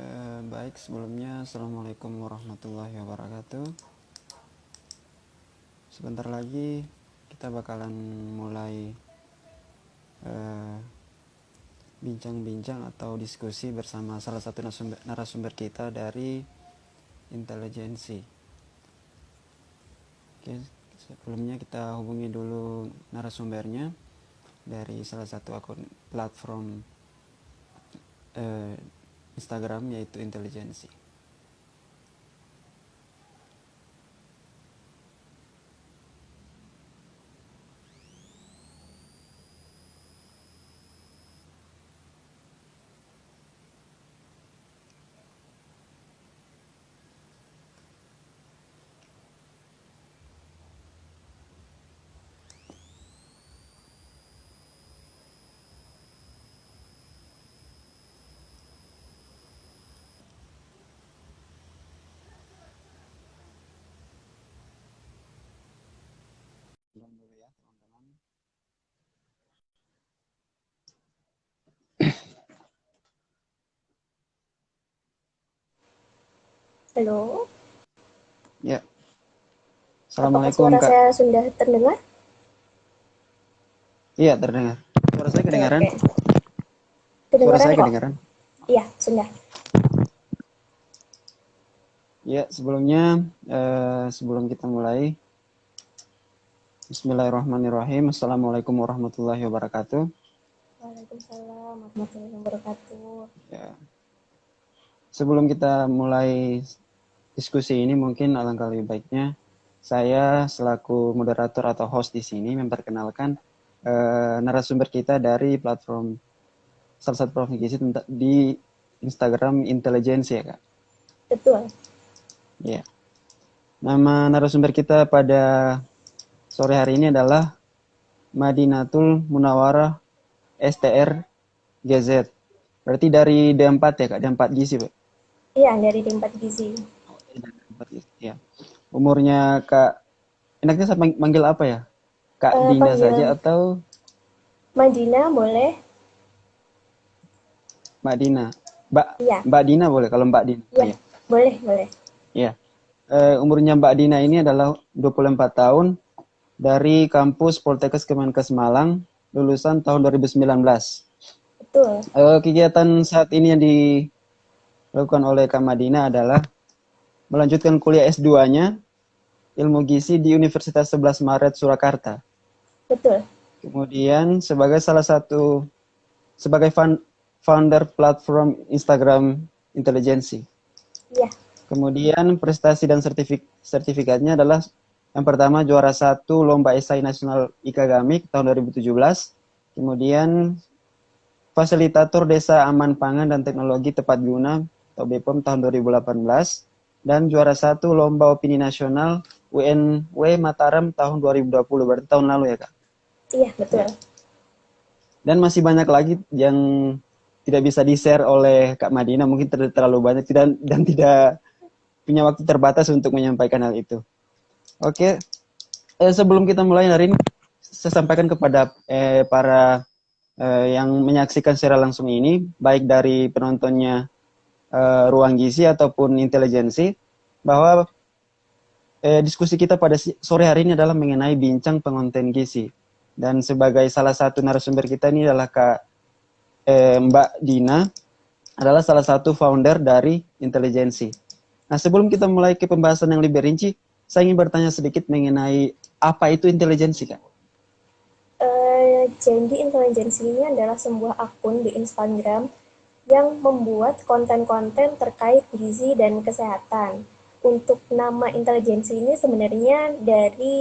Baik, sebelumnya Assalamualaikum warahmatullahi wabarakatuh. Sebentar lagi kita bakalan mulai bincang-bincang atau diskusi bersama salah satu narasumber kita dari intelijensi. Oke, sebelumnya kita hubungi dulu narasumbernya dari salah satu akun platform Instagram, yaitu intelijensi. Dulu ya teman-teman. Halo, Ya, apakah Assalamualaikum suara Kak. saya sudah terdengar? Iya, terdengar. Suara saya Oke, kedengaran? oke. Suara Kedengaran saya kok? kedengaran? Iya, sudah. Ya, sebelumnya sebelum kita mulai, Bismillahirrahmanirrahim. Assalamualaikum warahmatullahi wabarakatuh. Waalaikumsalam warahmatullahi wabarakatuh. Ya, sebelum kita mulai diskusi ini, mungkin alangkah lebih baiknya saya selaku moderator atau host di sini memperkenalkan narasumber kita dari platform salah satu provinsi di Instagram Intelijensi ya Kak. Betul. Ya. Nama narasumber kita pada sore hari ini adalah Madinatul Munawwarah STR GZ. Berarti dari D4 ya Kak, D4 gizi Pak. Iya, dari tempat gizi. D4 gizi, ya. Umurnya Kak, enaknya saya manggil apa ya? Kak Dina saja Panggil atau Madina boleh? Mbak Dina? Mbak Iya, Mbak Dina boleh kalau Mbak Dina. Oh iya, ya. boleh, boleh. Iya. Umurnya Mbak Dina ini adalah 24 tahun dari kampus Poltekkes Kemenkes Malang, lulusan tahun 2019. Betul. Kegiatan saat ini yang dilakukan oleh Kak Madina adalah melanjutkan kuliah S2-nya Ilmu Gizi di Universitas 11 Maret Surakarta. Betul. Kemudian sebagai founder platform Instagram Intelijensi. Iya, Kemudian prestasi dan sertifikatnya adalah yang pertama juara 1 Lomba Esai Nasional Ikagamik tahun 2017. Kemudian fasilitator Desa Aman Pangan dan Teknologi Tepat Guna atau BPOM tahun 2018 dan juara 1 Lomba Opini Nasional UNW Mataram tahun 2020, berarti tahun lalu ya Kak. iya, betul. Ya. Dan masih banyak lagi yang tidak bisa di-share oleh Kak Madina, mungkin terlalu banyak dan tidak punya waktu terbatas untuk menyampaikan hal itu. Oke, sebelum kita mulai hari ini, saya sampaikan kepada para yang menyaksikan secara langsung ini, baik dari penontonnya Ruang Gizi ataupun Intelijensi, bahwa diskusi kita pada sore hari ini adalah mengenai bincang pengonten gizi. Dan sebagai salah satu narasumber kita ini adalah Mbak Dina, adalah salah satu founder dari Intelijensi. Nah, sebelum kita mulai ke pembahasan yang lebih rinci, saya ingin bertanya sedikit mengenai apa itu intelijensi, Kak? Jadi intelijensi ini adalah sebuah akun di Instagram yang membuat konten-konten terkait gizi dan kesehatan. Untuk nama intelijensi ini sebenarnya dari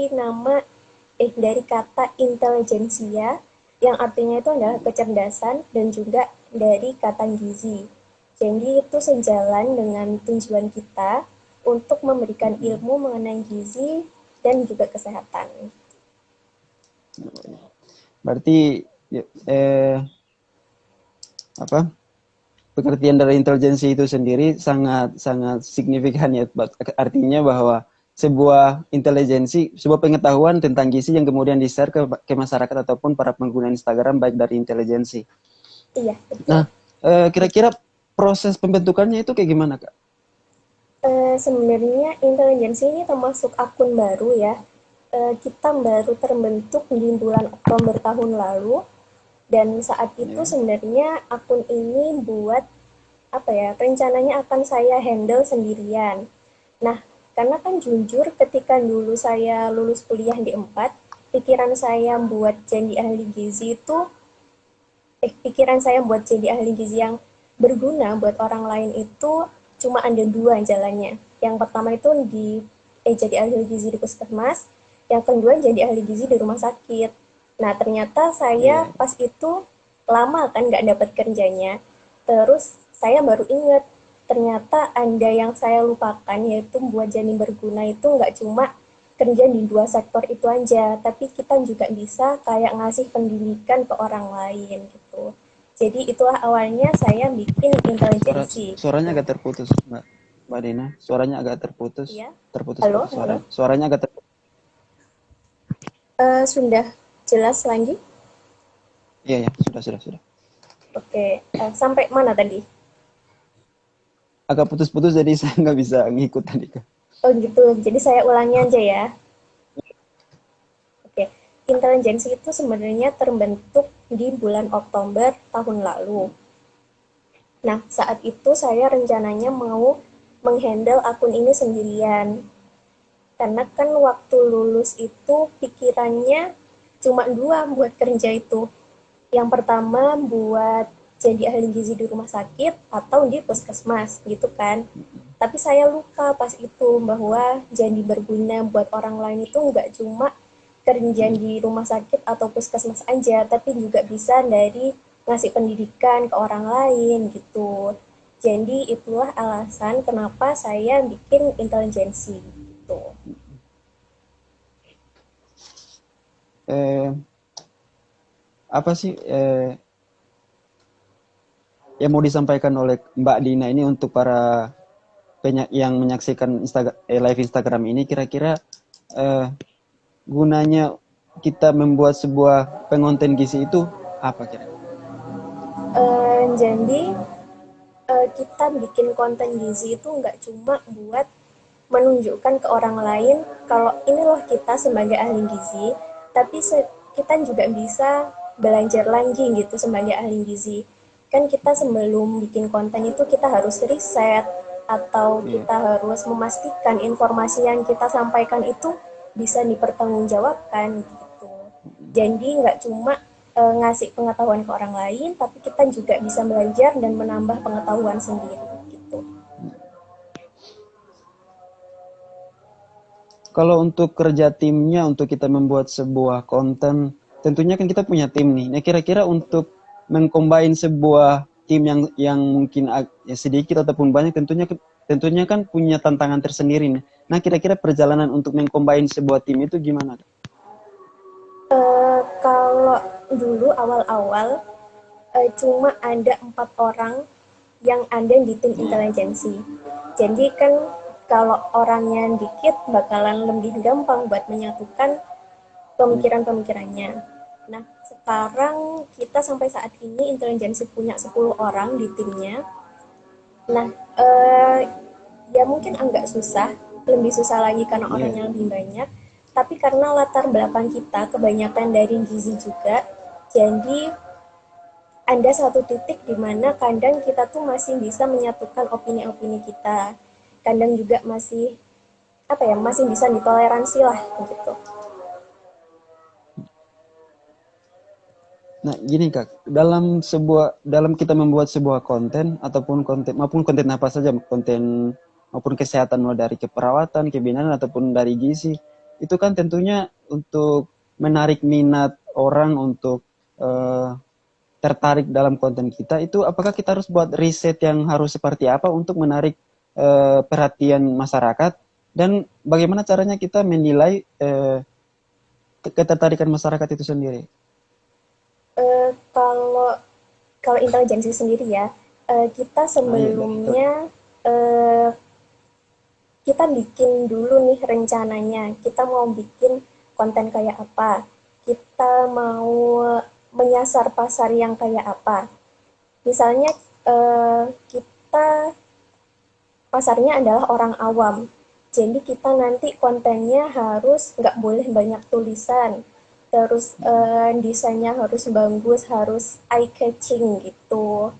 kata intelijensia yang artinya itu adalah kecerdasan dan juga dari kata gizi. Jadi itu sejalan dengan tujuan kita untuk memberikan ilmu mengenai gizi dan juga kesehatan. Berarti apa? Pengertian dari intelijensi itu sendiri sangat sangat signifikan ya. Artinya bahwa sebuah intelijensi, sebuah pengetahuan tentang gizi yang kemudian di-share ke masyarakat ataupun para pengguna Instagram baik dari intelijensi. Iya, betul. Nah, kira-kira proses pembentukannya itu kayak gimana, Kak? Sebenarnya intelijensi ini termasuk akun baru ya. Kita baru terbentuk di bulan Oktober tahun lalu, dan saat itu Ya. sebenarnya akun ini buat apa ya, rencananya akan saya handle sendirian. Nah, karena kan jujur ketika dulu saya lulus kuliah di 4, pikiran saya buat jadi ahli gizi itu pikiran saya buat jadi ahli gizi yang berguna buat orang lain itu cuma ada dua jalannya. Yang pertama itu jadi ahli gizi di puskesmas, yang kedua jadi ahli gizi di rumah sakit. Nah, ternyata saya Iya. pas itu lama kan nggak dapat kerjanya. Terus saya baru ingat, ternyata ada yang saya lupakan, yaitu buat jadi berguna itu nggak cuma kerja di dua sektor itu aja, tapi kita juga bisa kayak ngasih pendidikan ke orang lain gitu. Jadi itulah awalnya saya bikin intelijensi Suaranya gitu. agak terputus, Mbak. Mbak Dina, suaranya agak terputus. Iya. Halo, Terputus-putus halo. suaranya. Suaranya agak terputus. Sudah jelas lagi? Iya, ya, sudah. Oke, sampai mana tadi? Agak putus-putus jadi saya nggak bisa ngikut tadi, Kak. Oh gitu, jadi saya ulangi aja ya. Oke, intelijensi itu sebenarnya terbentuk di bulan Oktober tahun lalu. Nah, saat itu saya rencananya mau menghandle akun ini sendirian. Karena kan waktu lulus itu pikirannya cuma dua buat kerja itu. Yang pertama buat jadi ahli gizi di rumah sakit atau di puskesmas gitu kan. Tapi saya lupa pas itu bahwa jadi berguna buat orang lain itu nggak cuma kerja di rumah sakit atau puskesmas aja, tapi juga bisa dari ngasih pendidikan ke orang lain gitu. Jadi itulah alasan kenapa saya bikin intelijensi gitu. Eh, apa sih yang mau disampaikan oleh Mbak Dina ini untuk para yang menyaksikan live Instagram ini, kira-kira eh, gunanya kita membuat sebuah pengonten gizi itu apa kira-kira? Jadi kita bikin konten gizi itu nggak cuma buat menunjukkan ke orang lain kalau ini loh kita sebagai ahli gizi, tapi kita juga bisa belajar lagi gitu sebagai ahli gizi. Kan kita sebelum bikin konten itu kita harus riset atau Iya. kita harus memastikan informasi yang kita sampaikan itu bisa dipertanggungjawabkan gitu. Jadi nggak cuma ngasih pengetahuan ke orang lain, tapi kita juga bisa belajar dan menambah pengetahuan sendiri gitu. Kalau untuk kerja timnya, untuk kita membuat sebuah konten, tentunya kan kita punya tim nih. Nah, kira-kira untuk mengcombine sebuah tim yang mungkin ya sedikit ataupun banyak, tentunya kan punya tantangan tersendiri nih. Nah, kira-kira perjalanan untuk mengcombine sebuah tim itu gimana? Kalau dulu awal-awal cuma ada 4 orang yang ada di tim Iya. intelijensi. Jadi kan kalau orangnya dikit bakalan lebih gampang buat menyatukan Iya. pemikiran-pemikirannya. Nah, sekarang kita sampai saat ini intelijensi punya 10 orang di timnya. Nah, eh, ya mungkin agak susah, lebih susah lagi karena Iya. orangnya lebih banyak. Tapi karena latar belakang kita kebanyakan dari gizi juga, jadi ada satu titik di mana kadang kita tuh masih bisa menyatukan opini-opini kita. Kadang juga masih apa ya, masih bisa ditoleransi lah gitu. Nah, gini Kak, dalam kita membuat sebuah konten ataupun konten apa saja, konten maupun kesehatan mulai dari keperawatan, kebidanan ataupun dari gizi, itu kan tentunya untuk menarik minat orang untuk eh, tertarik dalam konten kita itu, apakah kita harus buat riset yang harus seperti apa untuk menarik perhatian masyarakat, dan bagaimana caranya kita menilai ketertarikan masyarakat itu sendiri? Kalau kalau intelijensi sendiri ya, kita Nah, iya, betul. sebelumnya eh, kita bikin dulu nih rencananya. Kita mau bikin konten kayak apa? Kita mau menyasar pasar yang kayak apa? Misalnya kita pasarnya adalah orang awam. Jadi kita nanti kontennya harus nggak boleh banyak tulisan. Terus desainnya harus bagus, harus eye catching gitu.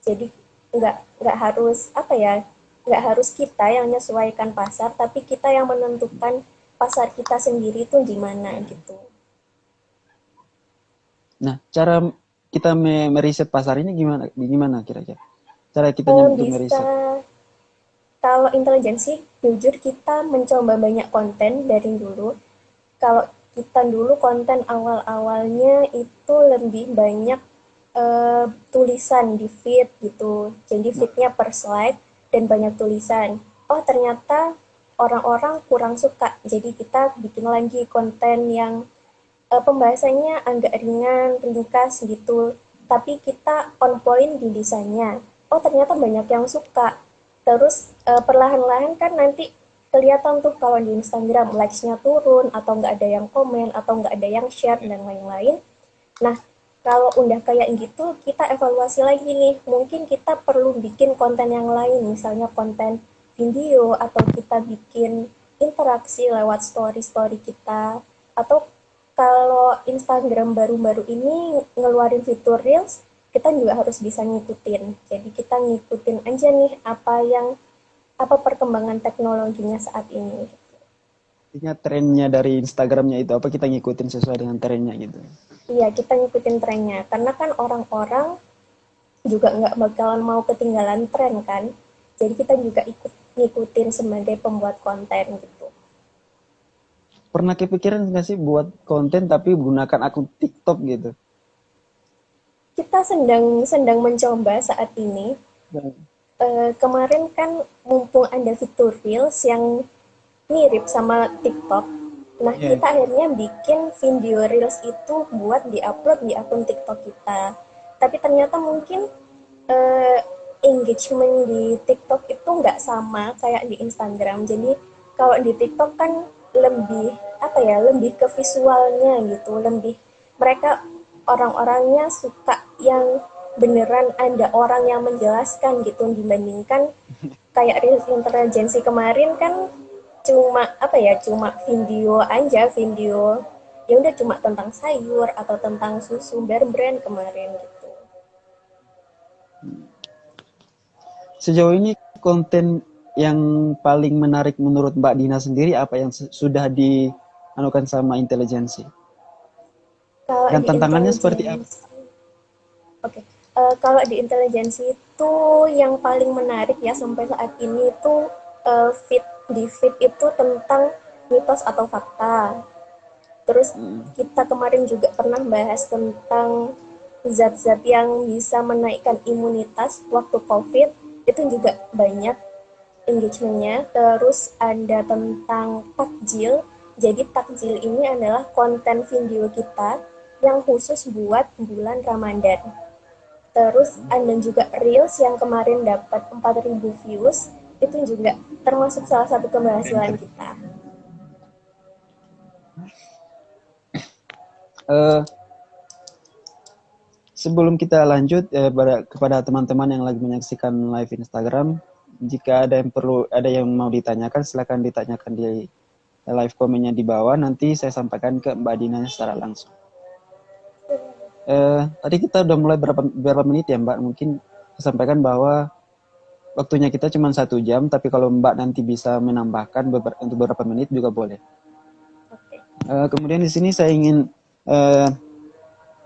Jadi nggak harus apa ya, nggak harus kita yang menyesuaikan pasar, tapi kita yang menentukan pasar kita sendiri itu di mana gitu. Nah, cara kita meriset pasar ini gimana kira-kira? Cara kitanya untuk Bisa meriset. kalau intelijensi, jujur kita mencoba banyak konten dari dulu. Kalau kita dulu konten awal-awalnya itu lebih banyak tulisan di feed gitu. Jadi feednya per slide dan banyak tulisan. Oh ternyata orang-orang kurang suka. Jadi kita bikin lagi konten yang pembahasannya agak ringan, ringkas gitu. Tapi kita on point di desainnya. Oh ternyata banyak yang suka. Terus perlahan-lahan kan nanti kelihatan tuh kalau di Instagram likes-nya turun atau nggak ada yang komen atau nggak ada yang share dan lain-lain. Nah, kalau udah kayak gitu, kita evaluasi lagi nih. Mungkin kita perlu bikin konten yang lain, misalnya konten video atau kita bikin interaksi lewat story-story kita. Atau kalau Instagram baru-baru ini ngeluarin fitur Reels, kita juga harus bisa ngikutin. Jadi kita ngikutin aja nih apa perkembangan teknologinya saat ini. Artinya trennya dari Instagramnya itu apa kita ngikutin sesuai dengan trennya gitu. Iya, kita ngikutin trennya. Karena kan orang-orang juga nggak bakalan mau ketinggalan tren kan. Jadi kita juga ikut ngikutin sebagai pembuat konten gitu. Pernah kepikiran nggak sih buat konten tapi menggunakan akun TikTok gitu? Kita sedang mencoba saat ini. Kemarin kan mumpung ada fitur Reels yang mirip sama TikTok. Nah, Iya. kita akhirnya bikin video Reels itu buat diupload di akun TikTok kita. Tapi ternyata mungkin eh, engagement di TikTok itu nggak sama kayak di Instagram. Jadi kalau di TikTok kan lebih apa ya, lebih ke visualnya gitu, lebih mereka orang-orangnya suka yang beneran ada orang yang menjelaskan gitu dibandingkan kayak Reels Intelijensi kemarin kan cuma apa ya, cuma video aja, video ya udah cuma tentang sayur atau tentang susu bear brand kemarin gitu. Sejauh ini konten yang paling menarik menurut Mbak Dina sendiri apa yang sudah dianukan sama intelijensi? Kalau Dan di tantangannya seperti apa? intelijensi, oke, kalau di intelijensi itu yang paling menarik ya sampai saat ini itu feed di feed itu tentang mitos atau fakta. Terus kita kemarin juga pernah bahas tentang zat-zat yang bisa menaikkan imunitas waktu COVID, itu juga banyak engagementnya. Terus ada tentang takjil. Jadi takjil ini adalah konten video kita yang khusus buat bulan Ramadan. Terus ada juga Reels yang kemarin dapat 4.000 views, itu juga termasuk salah satu keberhasilan kita. Uh, Sebelum kita lanjut kepada teman-teman yang lagi menyaksikan live Instagram, jika ada yang mau ditanyakan, silakan ditanyakan di live komennya di bawah. Nanti saya sampaikan ke Mbak Dina secara langsung. Tadi kita udah mulai berapa menit ya Mbak? Mungkin saya sampaikan bahwa waktunya kita cuma 1 jam, tapi kalau Mbak nanti bisa menambahkan untuk beberapa menit juga boleh. Kemudian di sini saya ingin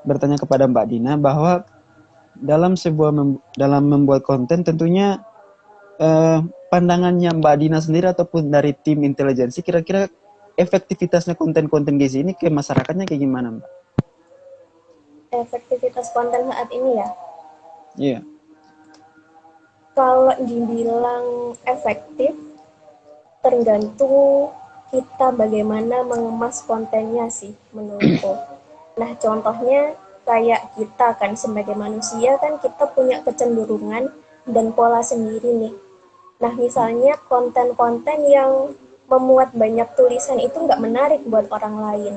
bertanya kepada Mbak Dina bahwa dalam membuat konten tentunya pandangannya Mbak Dina sendiri ataupun dari tim intelijensi kira-kira efektivitasnya konten-konten gizi ini ke masyarakatnya kayak gimana Mbak? Efektivitas konten saat ini ya, Iya. Yeah. kalau dibilang efektif, tergantung kita bagaimana mengemas kontennya sih menurutku. Nah contohnya kayak kita kan sebagai manusia kan kita punya kecenderungan dan pola sendiri nih. Nah misalnya konten-konten yang memuat banyak tulisan itu nggak menarik buat orang lain.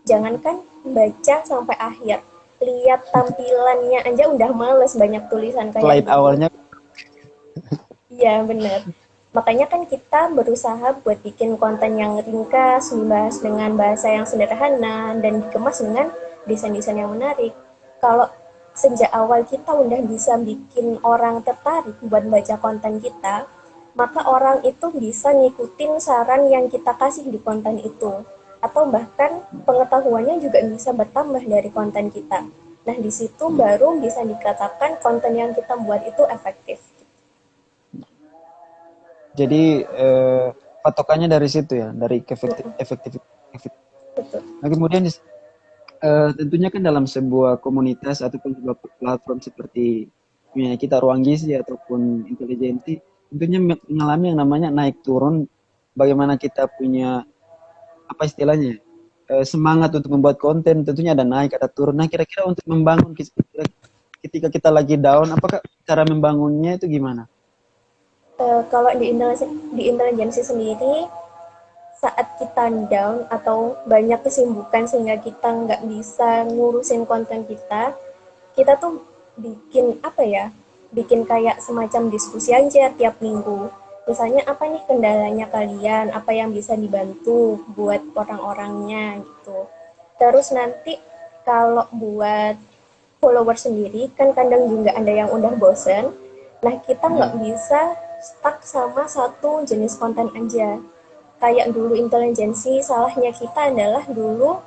Jangankan baca sampai akhir, lihat tampilannya aja udah males banyak tulisan kayak Slide gitu. awalnya. Iya, bener. Makanya kan kita berusaha buat bikin konten yang ringkas, dibahas dengan bahasa yang sederhana, dan dikemas dengan desain-desain yang menarik. Kalau sejak awal kita udah bisa bikin orang tertarik buat baca konten kita, maka orang itu bisa ngikutin saran yang kita kasih di konten itu. Atau bahkan pengetahuannya juga bisa bertambah dari konten kita. Nah, di situ baru bisa dikatakan konten yang kita buat itu efektif. Jadi patokannya dari situ ya, dari efektivitas. Betul. Nah, kemudian tentunya kan dalam sebuah komunitas ataupun sebuah platform seperti punya kita Ruang Gizi ataupun Intelijensi, tentunya mengalami yang namanya naik turun. Bagaimana kita punya apa istilahnya, semangat untuk membuat konten, tentunya ada naik ada turun. Nah, kira-kira untuk membangun ketika kita lagi down, apakah cara membangunnya itu gimana? Kalau di intelijensi sendiri, saat kita down atau banyak kesibukan sehingga kita nggak bisa ngurusin konten kita, kita tuh bikin apa ya? Bikin kayak semacam diskusi aja tiap minggu. Misalnya apa nih kendalanya kalian, apa yang bisa dibantu buat orang-orangnya gitu. Terus nanti kalau buat follower sendiri kan kadang juga ada yang udah bosen. Nah, kita nggak Ya. bisa stuck sama satu jenis konten aja. Kayak dulu intelijensi, salahnya kita adalah dulu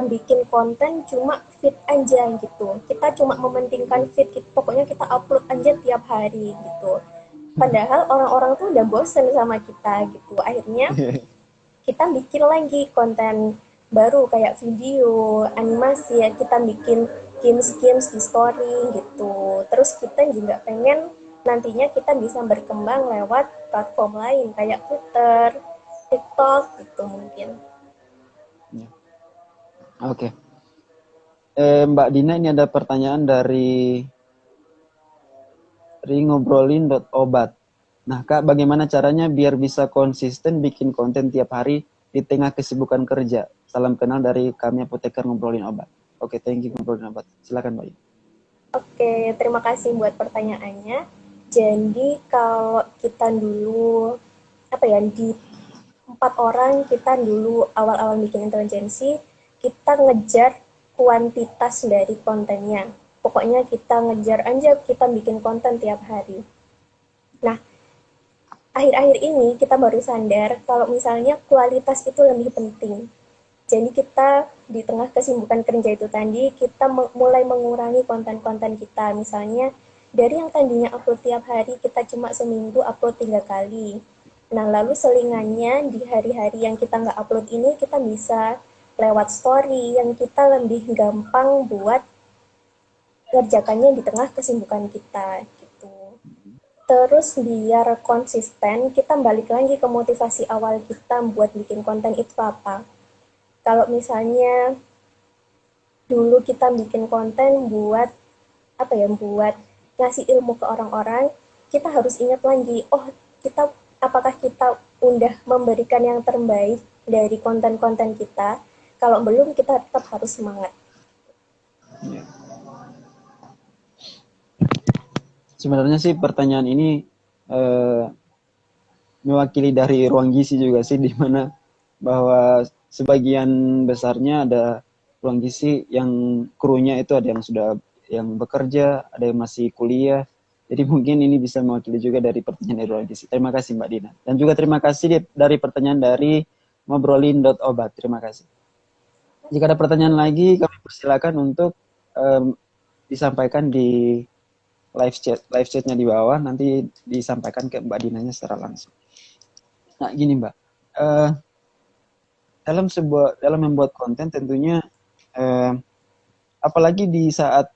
bikin konten cuma fit aja gitu. Kita cuma mementingkan fit, pokoknya kita upload aja tiap hari gitu. Padahal orang-orang tuh udah bosen sama kita gitu. Akhirnya kita bikin lagi konten baru kayak video, animasi ya, kita bikin games-games di story gitu. Terus kita juga pengen nantinya kita bisa berkembang lewat platform lain kayak Twitter, TikTok gitu mungkin. Ya. Oke. Mbak Dina, ini ada pertanyaan dari ngobrolin.obat. Nah, Kak, bagaimana caranya biar bisa konsisten bikin konten tiap hari di tengah kesibukan kerja? Salam kenal dari kami apoteker ngobrolin obat. Oke, thank you ngobrolin obat. Silakan, Mbak. Oke, terima kasih buat pertanyaannya. Jadi kalau kita dulu apa ya di 4 orang kita dulu awal-awal bikin intelijensi, kita ngejar kuantitas dari kontennya. Pokoknya kita ngejar aja kita bikin konten tiap hari. Nah, akhir-akhir ini kita baru sadar kalau misalnya kualitas itu lebih penting. Jadi kita di tengah kesibukan kerja itu tadi, kita mulai mengurangi konten-konten kita. Misalnya dari yang tadinya upload tiap hari, kita cuma seminggu upload 3 kali. Nah, lalu selingannya di hari-hari yang kita nggak upload ini, kita bisa lewat story yang kita lebih gampang buat ngerjakannya di tengah kesibukan kita gitu. Terus biar konsisten, kita balik lagi ke motivasi awal kita buat bikin konten itu apa. Kalau misalnya dulu kita bikin konten buat apa ya, buat ngasih ilmu ke orang-orang, kita harus ingat lagi, oh kita apakah kita udah memberikan yang terbaik dari konten-konten kita. Kalau belum, kita tetap harus semangat. Ya. Sebenarnya sih pertanyaan ini eh, mewakili dari ruang gizi juga sih, di mana bahwa sebagian besarnya ada ruang gizi yang krunya itu ada yang sudah yang bekerja, ada yang masih kuliah. Jadi mungkin ini bisa mewakili juga dari pertanyaan dari ruang gizi. Terima kasih Mbak Dina. Dan juga terima kasih dari pertanyaan dari ngobrolin.obat. Terima kasih. Jika ada pertanyaan lagi, kami persilakan untuk disampaikan di live chatnya di bawah, nanti disampaikan ke Mbak Dinanya secara langsung. Nah, gini Mbak, dalam membuat konten tentunya apalagi di saat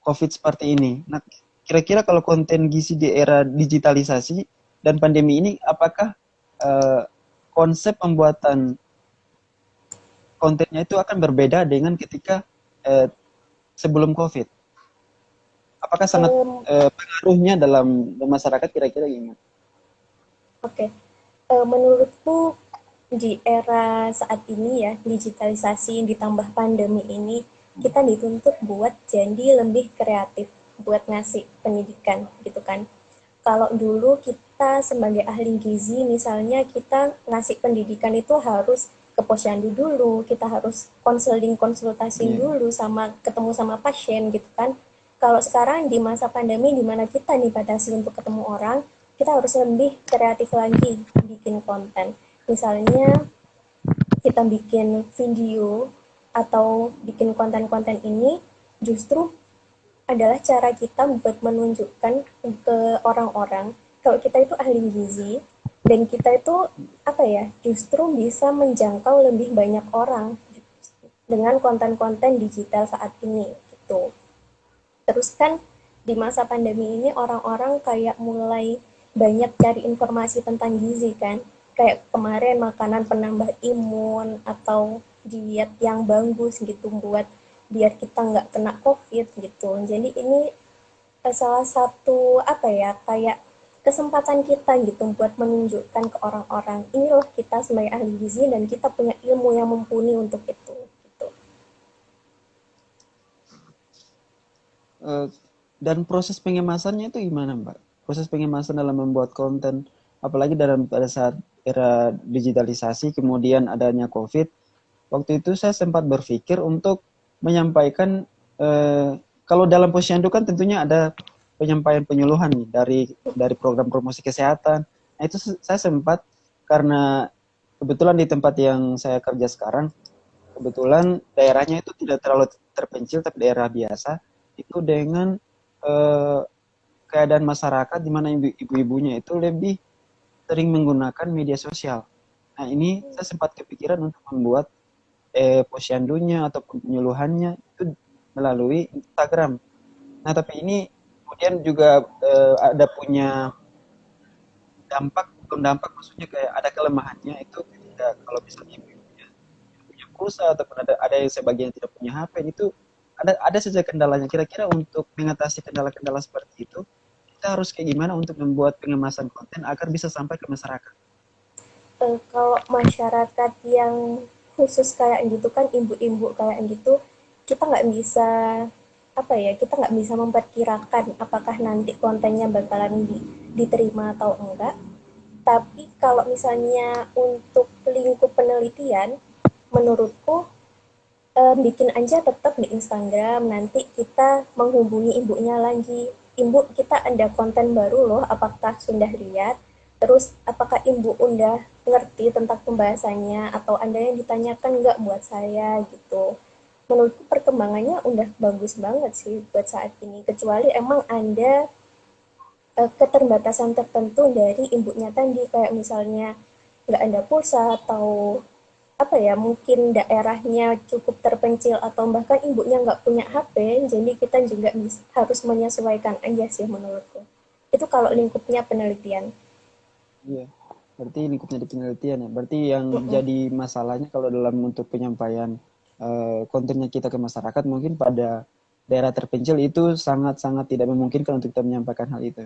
COVID seperti ini. Nah, kira-kira kalau konten gizi di era digitalisasi dan pandemi ini, apakah konsep pembuatan kontennya itu akan berbeda dengan ketika sebelum COVID? Apakah sangat Um, pengaruhnya dalam masyarakat, kira-kira gimana? Oke, menurutku di era saat ini ya, digitalisasi ditambah pandemi ini, kita dituntut buat jadi lebih kreatif, buat ngasih pendidikan gitu kan. Kalau dulu kita sebagai ahli gizi, misalnya kita ngasih pendidikan itu harus ke posyandu dulu, kita harus konseling konsultasi Iya. dulu sama ketemu sama pasien gitu kan. Kalau sekarang di masa pandemi di mana kita dibatasi untuk ketemu orang, kita harus lebih kreatif lagi bikin konten. Misalnya kita bikin video atau bikin konten-konten ini justru adalah cara kita buat menunjukkan ke orang-orang kalau kita itu ahli gizi dan kita itu apa ya justru bisa menjangkau lebih banyak orang dengan konten-konten digital saat ini gitu. Terus kan di masa pandemi ini orang-orang kayak mulai banyak cari informasi tentang gizi kan. Kayak kemarin makanan penambah imun atau diet yang bagus gitu buat biar kita nggak kena COVID gitu. Jadi ini salah satu apa ya kayak kesempatan kita gitu buat menunjukkan ke orang-orang inilah kita sebagai ahli gizi dan kita punya ilmu yang mumpuni untuk itu gitu. Eh, dan proses pengemasannya itu gimana, Mbak? Proses pengemasan dalam membuat konten, apalagi dalam pada saat era digitalisasi, kemudian adanya COVID. Waktu itu saya sempat berpikir untuk menyampaikan, kalau dalam posyandu kan tentunya ada penyampaian penyuluhan nih dari program promosi kesehatan. Nah itu saya sempat, karena kebetulan di tempat yang saya kerja sekarang, kebetulan daerahnya itu tidak terlalu terpencil tapi daerah biasa, itu dengan eh, keadaan masyarakat di mana ibu-ibunya itu lebih sering menggunakan media sosial. Nah ini saya sempat kepikiran untuk membuat posyandunya ataupun penyuluhannya itu melalui Instagram. Nah tapi ini kemudian juga ada punya dampak, bukan dampak, maksudnya kayak ada kelemahannya itu ketika kalau misalnya punya pulsa ataupun ada yang sebagian tidak punya HP, itu ada saja kendalanya. Kira-kira untuk mengatasi kendala-kendala seperti itu, kita harus kayak gimana untuk membuat pengemasan konten agar bisa sampai ke masyarakat? Kalau masyarakat yang khusus kayak gitu kan ibu-ibu kayak gitu kita nggak bisa apa ya kita nggak bisa memperkirakan apakah nanti kontennya bakalan diterima atau enggak tapi kalau misalnya untuk lingkup penelitian menurutku bikin aja tetap di Instagram nanti kita menghubungi ibunya lagi ibu kita ada konten baru loh apakah sudah lihat terus apakah ibu udah ngerti tentang pembahasannya atau ada yang ditanyakan nggak buat saya gitu menurutku perkembangannya udah bagus banget sih buat saat ini kecuali emang ada keterbatasan tertentu dari ibunya tadi kayak misalnya nggak ada pulsa atau apa ya mungkin daerahnya cukup terpencil atau bahkan ibunya nggak punya HP jadi kita juga harus menyesuaikan aja sih menurutku itu kalau lingkupnya penelitian. Iya, berarti lingkupnya di penelitian ya. Berarti yang Mm-mm. jadi masalahnya kalau dalam untuk penyampaian kontennya kita ke masyarakat, mungkin pada daerah terpencil itu sangat-sangat tidak memungkinkan untuk kita menyampaikan hal itu.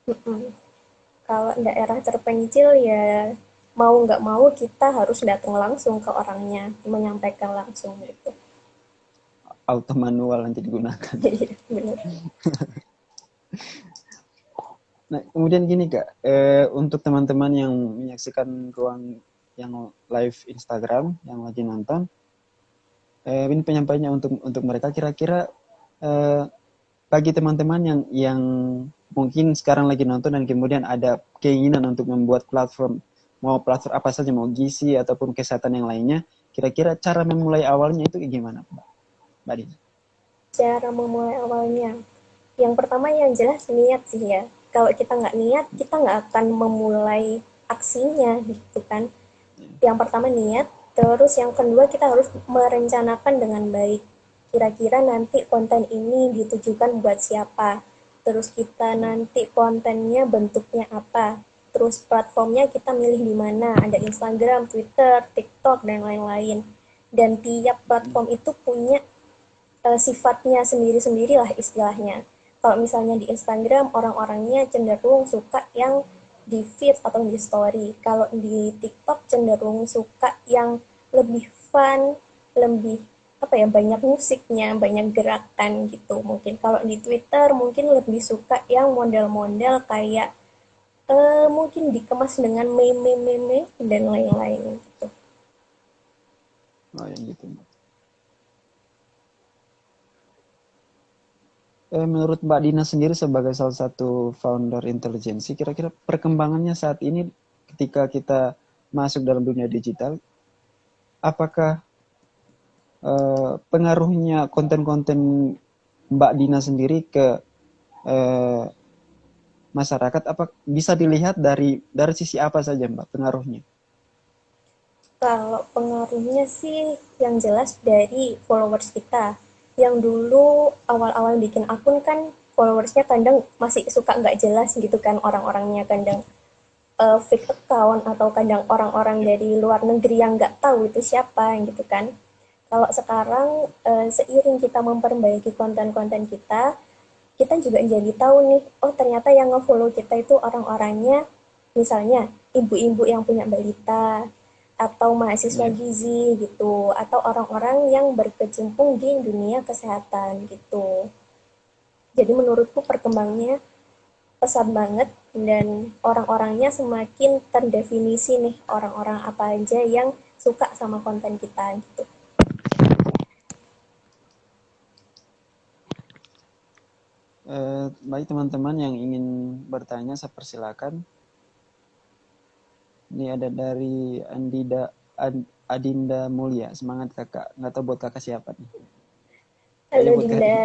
Mm-mm. Kalau daerah terpencil ya mau nggak mau kita harus datang langsung ke orangnya menyampaikan langsung gitu. Auto manual nanti digunakan. Bener. Nah, kemudian gini Kak, untuk teman-teman yang menyaksikan ruang yang live Instagram, yang lagi nonton, ini penyampaiannya untuk mereka, kira-kira eh, bagi teman-teman yang mungkin sekarang lagi nonton dan kemudian ada keinginan untuk membuat platform, mau platform apa saja, mau gizi ataupun kesehatan yang lainnya, kira-kira cara memulai awalnya itu gimana, Mbak Dina? Cara memulai awalnya yang pertama yang jelas niat sih ya kalau kita nggak niat kita nggak akan memulai aksinya gitu kan yang pertama niat terus yang kedua kita harus merencanakan dengan baik kira-kira nanti konten ini ditujukan buat siapa terus kita nanti kontennya bentuknya apa terus platformnya kita milih di mana ada Instagram, Twitter, TikTok dan lain-lain dan tiap platform itu punya sifatnya sendiri-sendiri lah istilahnya. Kalau misalnya di Instagram orang-orangnya cenderung suka yang di feed atau di story. Kalau di TikTok cenderung suka yang lebih fun, lebih apa ya, banyak musiknya, banyak gerakan gitu. Mungkin kalau di Twitter mungkin lebih suka yang model-model kayak mungkin dikemas dengan meme-meme dan lain-lain gitu. Oh, yang gitu. Menurut Mbak Dina sendiri sebagai salah satu founder intelijensi, kira-kira perkembangannya saat ini ketika kita masuk dalam dunia digital, apakah pengaruhnya konten-konten Mbak Dina sendiri ke eh, masyarakat, apa bisa dilihat dari sisi apa saja Mbak pengaruhnya? Kalau pengaruhnya sih yang jelas dari followers kita. Yang dulu awal-awal bikin akun kan followersnya kadang masih suka nggak jelas gitu kan, orang-orangnya kadang fake account atau kadang orang-orang dari luar negeri yang nggak tahu itu siapa gitu kan. Kalau sekarang seiring kita memperbaiki konten-konten kita, kita juga jadi tahu nih, oh ternyata yang nge-follow kita itu orang-orangnya misalnya ibu-ibu yang punya balita atau mahasiswa Ya. gizi gitu, atau orang-orang yang berkecimpung di dunia kesehatan gitu. Jadi menurutku perkembangannya pesat banget dan orang-orangnya semakin terdefinisi nih, orang-orang apa aja yang suka sama konten kita gitu. Baik teman-teman yang ingin bertanya, saya persilakan. Ini ada dari Adinda Mulia. Semangat kakak. Nggak tahu buat kakak siapa nih. Kayaknya Halo buat kakak. Dinda.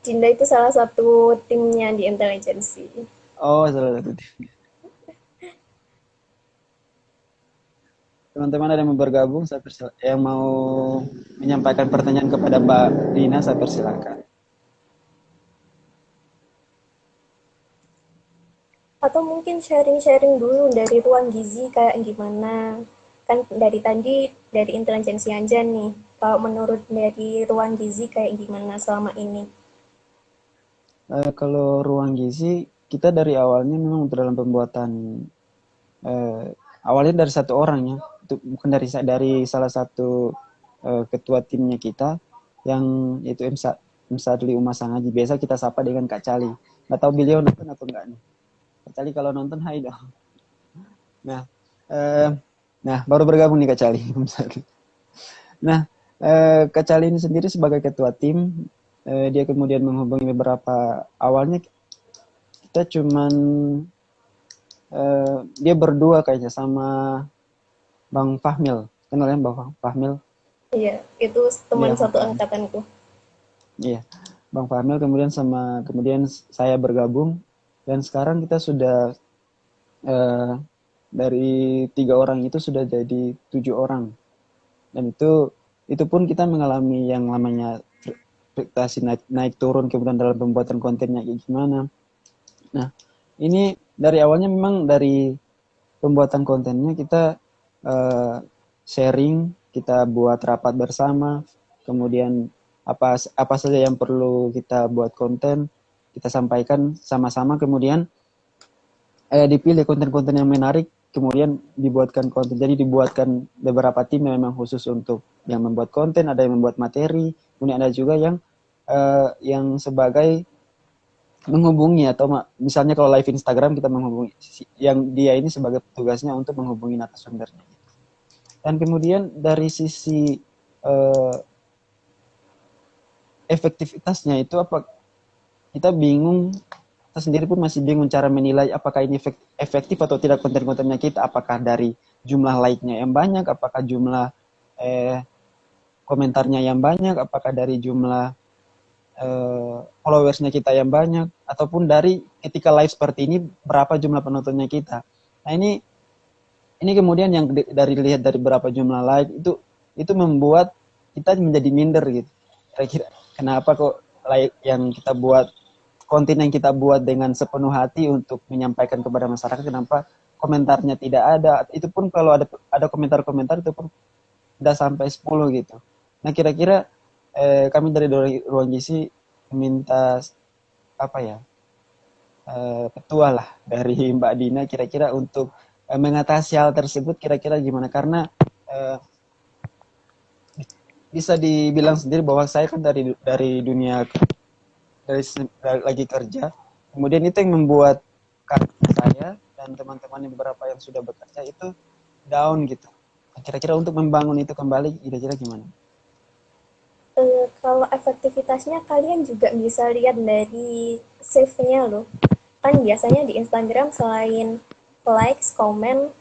Dinda itu salah satu timnya di intelijensi. Oh, salah satu. Teman-teman ada yang mau bergabung, yang mau menyampaikan pertanyaan kepada Mbak Dina, saya persilakan. Atau mungkin sharing-sharing dulu dari ruang gizi kayak gimana. Kan dari tadi dari intelijensi aja nih. Kalau menurut dari ruang gizi kayak gimana selama ini? Kalau ruang gizi, kita dari awalnya memang dalam pembuatan, eh, awalnya dari satu orang ya, itu bukan dari salah satu ketua timnya kita, yang itu M. Sadli Umasangaji. Biasa kita sapa dengan Kak Cali. Nggak tahu beliau nonton atau enggak nih. Kak Cali kalau nonton, hai dong. Nah, eh, nah baru bergabung nih Kak Cali. Nah, Kak Cali ini sendiri sebagai ketua tim, dia kemudian menghubungi beberapa, awalnya kita cuman dia berdua kayaknya sama Bang Fahmil. Kenal ya Bang Fahmil? Iya, itu teman Iya, Bang satu Fahmil. angkatanku. Iya, Bang Fahmil kemudian saya bergabung, dan sekarang kita sudah eh, dari 3 orang itu sudah jadi 7 orang, dan itu pun kita mengalami yang namanya fluktuasi naik turun kemudian dalam pembuatan kontennya kayak gimana. Nah, ini dari awalnya memang dari pembuatan kontennya kita eh, sharing, kita buat rapat bersama, kemudian apa apa saja yang perlu kita buat konten, kita sampaikan sama-sama, kemudian dipilih konten-konten yang menarik, kemudian dibuatkan konten. Jadi dibuatkan beberapa tim yang memang khusus untuk yang membuat konten, ada yang membuat materi, kemudian ada juga yang sebagai menghubungi, atau misalnya kalau live Instagram kita menghubungi yang dia ini sebagai tugasnya untuk menghubungi narasumbernya. Dan kemudian dari sisi eh, efektivitasnya itu apa, kita bingung, kita sendiri pun masih bingung cara menilai apakah ini efektif atau tidak konten-kontennya kita, apakah dari jumlah like-nya yang banyak, apakah jumlah eh, komentarnya yang banyak, apakah dari jumlah followersnya kita yang banyak, ataupun dari ketika live seperti ini berapa jumlah penontonnya kita. Nah, ini kemudian yang dari lihat dari berapa jumlah like itu membuat kita menjadi minder gitu. Kira-kira kenapa kok like yang kita buat, konten yang kita buat dengan sepenuh hati untuk menyampaikan kepada masyarakat, kenapa komentarnya tidak ada? Itu pun kalau ada komentar-komentar itu pun tidak sampai 10 gitu. Nah, kira-kira kami dari Ruang Gizi meminta apa ya, petua lah dari Mbak Dina, kira-kira untuk mengatasi hal tersebut, kira-kira gimana, karena bisa dibilang sendiri bahwa saya kan dari dunia dari lagi kerja. Kemudian itu yang membuat karir saya dan teman-teman beberapa yang sudah bekerja itu down gitu. Kira-kira untuk membangun itu kembali, kira-kira gimana? Kalau efektivitasnya kalian juga bisa lihat dari save-nya loh. Kan biasanya di Instagram selain likes, komen,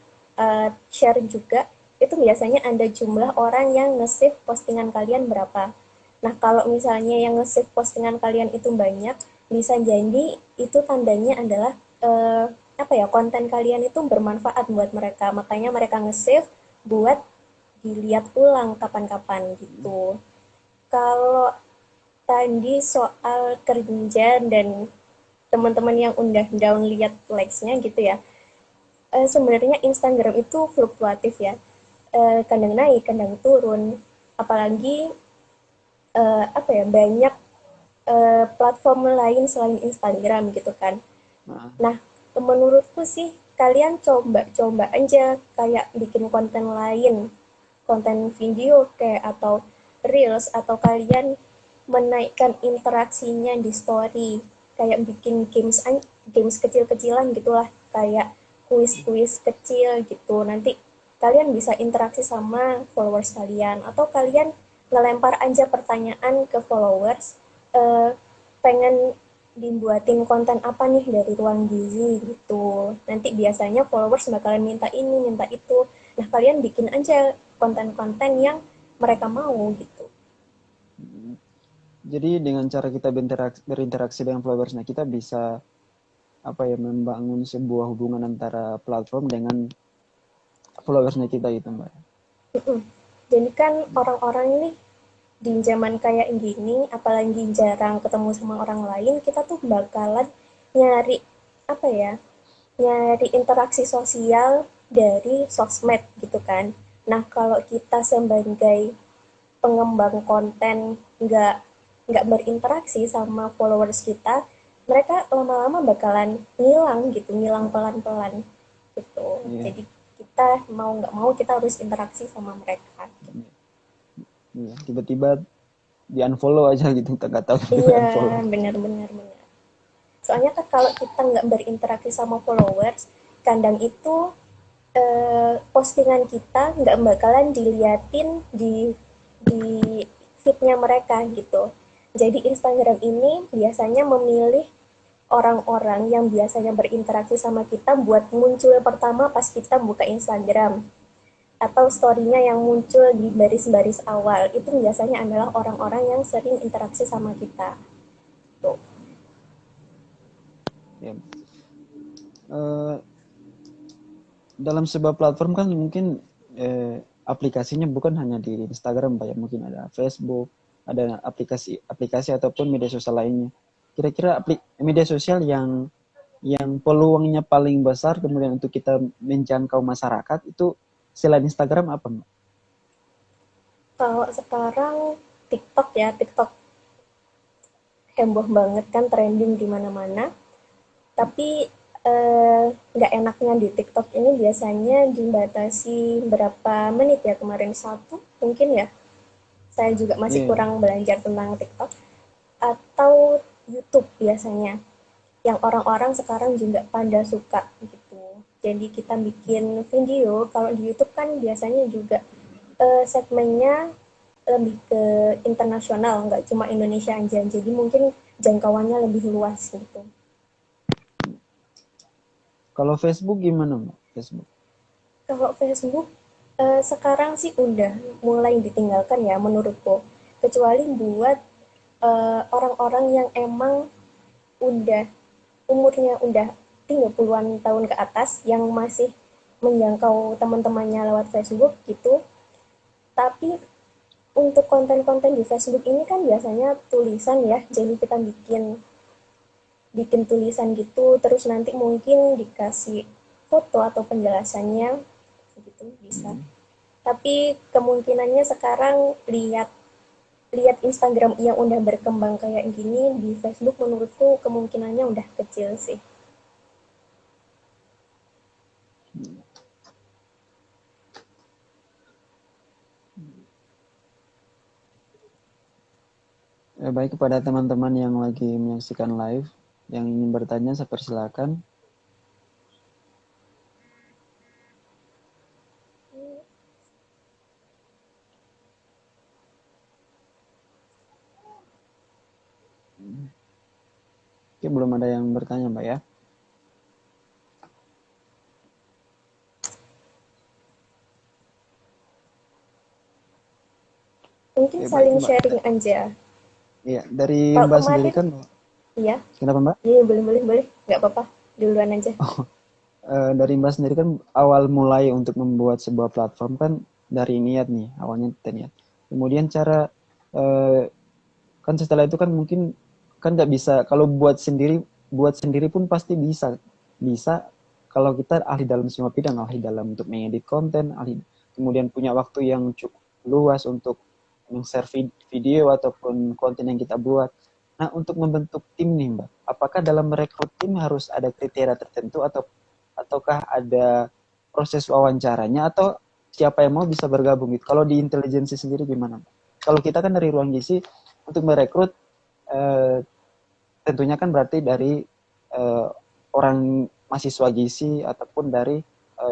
share juga, itu biasanya ada jumlah orang yang nge-save postingan kalian berapa. Nah, kalau misalnya yang nge-save postingan kalian itu banyak, bisa jadi itu tandanya adalah apa ya, konten kalian itu bermanfaat buat mereka. Makanya mereka nge-save buat dilihat ulang kapan-kapan gitu. Kalau tadi soal kerja dan teman-teman yang udah down lihat likes-nya gitu ya, sebenarnya Instagram itu fluktuatif ya, kadang naik kadang turun, apalagi apa ya, banyak platform lain selain Instagram gitu kan. Nah, Nah, menurutku sih kalian coba-coba aja kayak bikin konten lain, konten video kayak atau reels, atau kalian menaikkan interaksinya di story, kayak bikin games kecil-kecilan gitulah, kayak kuis-kuis kecil gitu. Nanti kalian bisa interaksi sama followers kalian, atau kalian ngelempar aja pertanyaan ke followers, eh, pengen dibuatin konten apa nih dari ruang gizi gitu. Nanti biasanya followers bakalan minta ini, minta itu. Nah, kalian bikin aja konten-konten yang mereka mau gitu. jadi dengan cara kita berinteraksi dengan followers, nah kita bisa apa ya membangun sebuah hubungan antara platform dengan followersnya kita gitu Mbak. Jadi kan orang-orang ini di zaman kayak gini, apalagi jarang ketemu sama orang lain, kita tuh bakalan nyari apa ya, nyari interaksi sosial dari sosmed gitu kan. Nah, kalau kita sebagai pengembang konten nggak nggak berinteraksi sama followers kita, mereka lama-lama bakalan ngilang gitu, ngilang pelan-pelan gitu. Iya, Jadi kita mau nggak mau kita harus interaksi sama mereka. iya, iya. Tiba-tiba di unfollow aja gitu, kita nggak tahu tiba Iya, unfollow. benar-benar benar. Soalnya kan kalau kita nggak berinteraksi sama followers, kadang itu postingan kita nggak bakalan diliatin di feednya mereka gitu. Jadi Instagram ini biasanya memilih orang-orang yang biasanya berinteraksi sama kita buat muncul pertama pas kita buka Instagram, atau story-nya yang muncul di baris-baris awal itu biasanya adalah orang-orang yang sering interaksi sama kita. Tuh. Ya. Dalam sebuah platform kan mungkin aplikasinya bukan hanya di Instagram, Pak, ya. Mungkin ada Facebook, ada aplikasi ataupun media sosial lainnya. Kira-kira media sosial yang peluangnya paling besar kemudian untuk kita menjangkau masyarakat itu selain Instagram apa, Mbak? Kalau sekarang TikTok ya, TikTok heboh banget kan, trending di mana-mana. Tapi nggak enaknya di TikTok ini biasanya dibatasi berapa menit ya, kemarin satu mungkin ya. Saya juga masih Iya, kurang belajar tentang TikTok. Atau YouTube biasanya, yang orang-orang sekarang juga pada suka gitu. Jadi kita bikin video, kalau di YouTube kan biasanya juga segmennya lebih ke internasional, nggak cuma Indonesia aja. Jadi mungkin jangkauannya lebih luas gitu. kalau Facebook gimana, Mbak? Facebook. Kalau Facebook sekarang sih udah mulai ditinggalkan ya menurutku. Kecuali buat orang-orang yang emang udah umurnya udah 30-an tahun ke atas yang masih menjangkau teman-temannya lewat Facebook gitu. Tapi untuk konten-konten di Facebook ini kan biasanya tulisan ya. Jadi kita bikin bikin tulisan gitu, terus nanti mungkin dikasih foto atau penjelasannya gitu bisa. Tapi kemungkinannya sekarang lihat lihat Instagram yang udah berkembang kayak gini, di Facebook menurutku kemungkinannya udah kecil sih. Baik kepada teman-teman yang lagi menyaksikan live, yang ingin bertanya, saya persilakan. Oke, belum ada yang bertanya, Mbak ya. Mungkin Oke, baik, saling Mbak. sharing aja. Iya, dari Kalau Mbak sendiri kemarin, kan, iya, kenapa Mbak? iya boleh boleh boleh, nggak apa-apa, duluan aja. Dari Mbak sendiri kan awal mulai untuk membuat sebuah platform kan dari niat nih, awalnya kita niat. Kemudian cara eh, kan setelah itu kan mungkin kan nggak bisa kalau buat sendiri pun pasti bisa kalau kita ahli dalam semua bidang, ahli dalam untuk mengedit konten, ahli kemudian punya waktu yang cukup luas untuk men-share video ataupun konten yang kita buat. Nah, untuk membentuk tim nih Mbak, apakah dalam merekrut tim harus ada kriteria tertentu ataukah ada proses wawancaranya atau siapa yang mau bisa bergabung gitu? Kalau di intelijensi sendiri gimana? Kalau kita kan dari ruang gizi untuk merekrut tentunya kan berarti dari orang mahasiswa gizi ataupun dari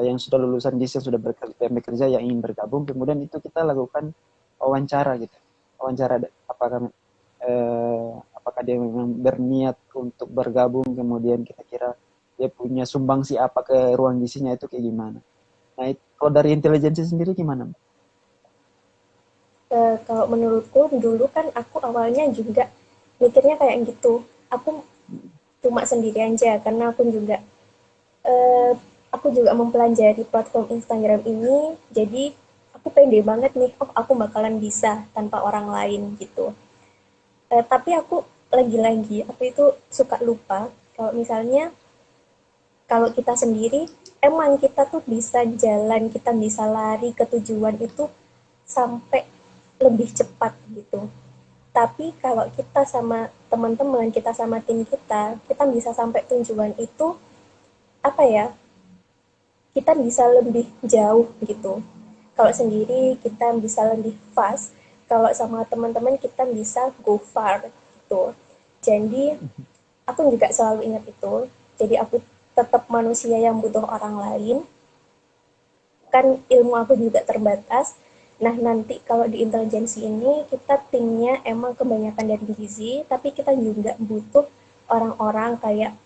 yang sudah lulusan gizi yang sudah bekerja yang ingin bergabung, kemudian itu kita lakukan wawancara gitu, wawancara apakah dia memang berniat untuk bergabung, kemudian kita kira dia punya sumbangsi apa ke ruang gizinya itu kayak gimana. Nah, kalau dari intelijensi sendiri gimana? Kalau menurutku dulu kan aku awalnya juga mikirnya kayak gitu. Aku cuma sendiri aja karena eh, aku juga mempelajari platform Instagram ini. Jadi aku pede banget nih, oh aku bakalan bisa tanpa orang lain gitu. Tapi aku lagi-lagi aku itu suka lupa kalau misalnya kalau kita sendiri emang kita tuh bisa jalan, kita bisa lari ke tujuan itu sampai lebih cepat gitu. Tapi kalau kita sama teman-teman, kita sama tim kita bisa sampai tujuan itu apa ya? Kita bisa lebih jauh gitu. Kalau sendiri kita bisa lebih fast, kalau sama teman-teman kita bisa go far gitu. Jadi aku juga selalu ingat itu. Jadi aku tetap manusia yang butuh orang lain, kan ilmu aku juga terbatas. Nah, nanti kalau di intelijensi ini kita timnya emang kebanyakan dari gizi, tapi kita juga butuh orang-orang kayak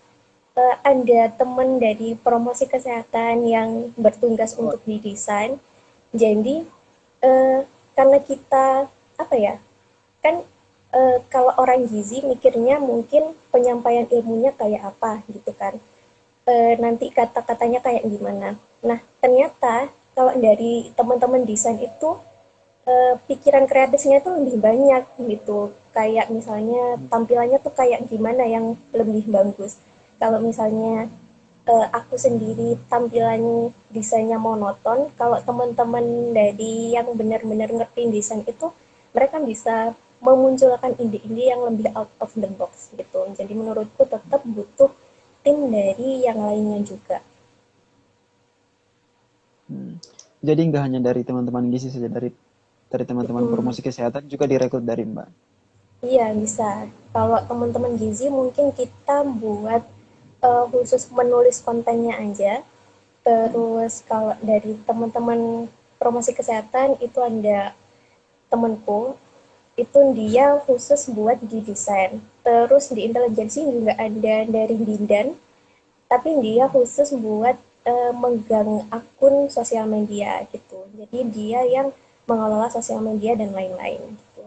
ada temen dari promosi kesehatan yang bertugas Oh, untuk didesain. Jadi eh, karena kita apa ya, kan kalau orang gizi mikirnya mungkin penyampaian ilmunya kayak apa gitu kan, nanti kata-katanya kayak gimana. Nah, ternyata kalau dari teman-teman desain itu pikiran kreatifnya tuh lebih banyak gitu. Kayak misalnya tampilannya tuh kayak gimana yang lebih bagus. Kalau misalnya aku sendiri tampilannya desainnya monoton, kalau teman-teman dari yang benar-benar ngerti desain itu mereka bisa memunculkan ide-ide yang lebih out of the box gitu. Jadi menurutku tetap butuh tim dari yang lainnya juga. hmm. Jadi nggak hanya dari teman-teman gizi saja, dari teman-teman Mm, promosi kesehatan juga direkrut dari Mbak. iya bisa. Kalau teman-teman gizi mungkin kita buat khusus menulis kontennya aja. Terus kalau dari teman-teman promosi kesehatan itu ada temanku, itu dia khusus buat di desain. Terus di intelijensi juga ada dari Bidan, tapi dia khusus buat megang akun sosial media gitu. Jadi dia yang mengelola sosial media dan lain-lain gitu.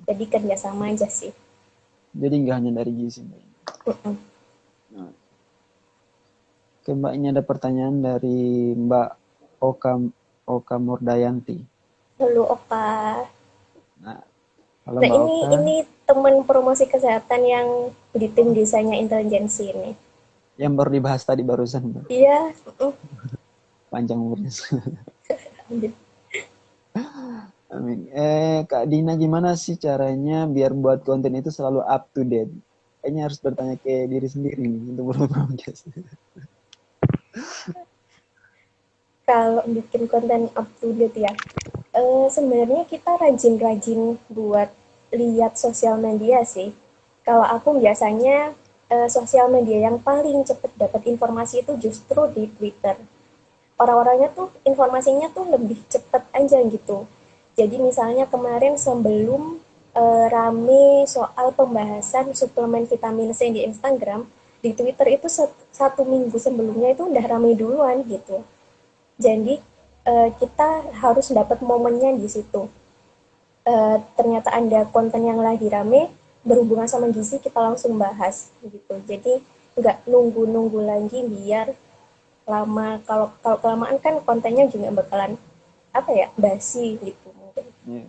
Jadi kerjasama aja sih. Jadi nggak hanya dari gizi Mbak. Mm-mm. Nah, oke Mbak, ini ada pertanyaan dari Mbak Oka Oka Murdayanti. Lalu Oka. Nah, halo Nah Mbak ini Oka, ini teman promosi kesehatan yang di tim desainnya intelijensi ini. yang baru dibahas tadi barusan Mbak. Iya. Panjang umurnya. Amin. Kak Dina, gimana sih caranya biar buat konten itu selalu up to date? Kayaknya harus bertanya ke diri sendiri nih untuk berprogres. Kalau bikin konten up to date ya, sebenarnya kita rajin-rajin buat lihat sosial media sih. Kalau aku biasanya sosial media yang paling cepat dapat informasi itu justru di Twitter. Orang-orangnya tuh informasinya tuh lebih cepat aja gitu. Jadi misalnya kemarin sebelum rame soal pembahasan suplemen vitamin C di Instagram, di Twitter itu satu minggu sebelumnya itu udah rame duluan gitu. Jadi kita harus dapat momennya di situ. Ternyata ada konten yang lagi rame berhubungan sama gizi kita langsung bahas gitu. Jadi nggak nunggu-nunggu lagi biar lama. Kalau kelamaan kan kontennya juga bakalan apa ya, basi gitu mungkin. Ya.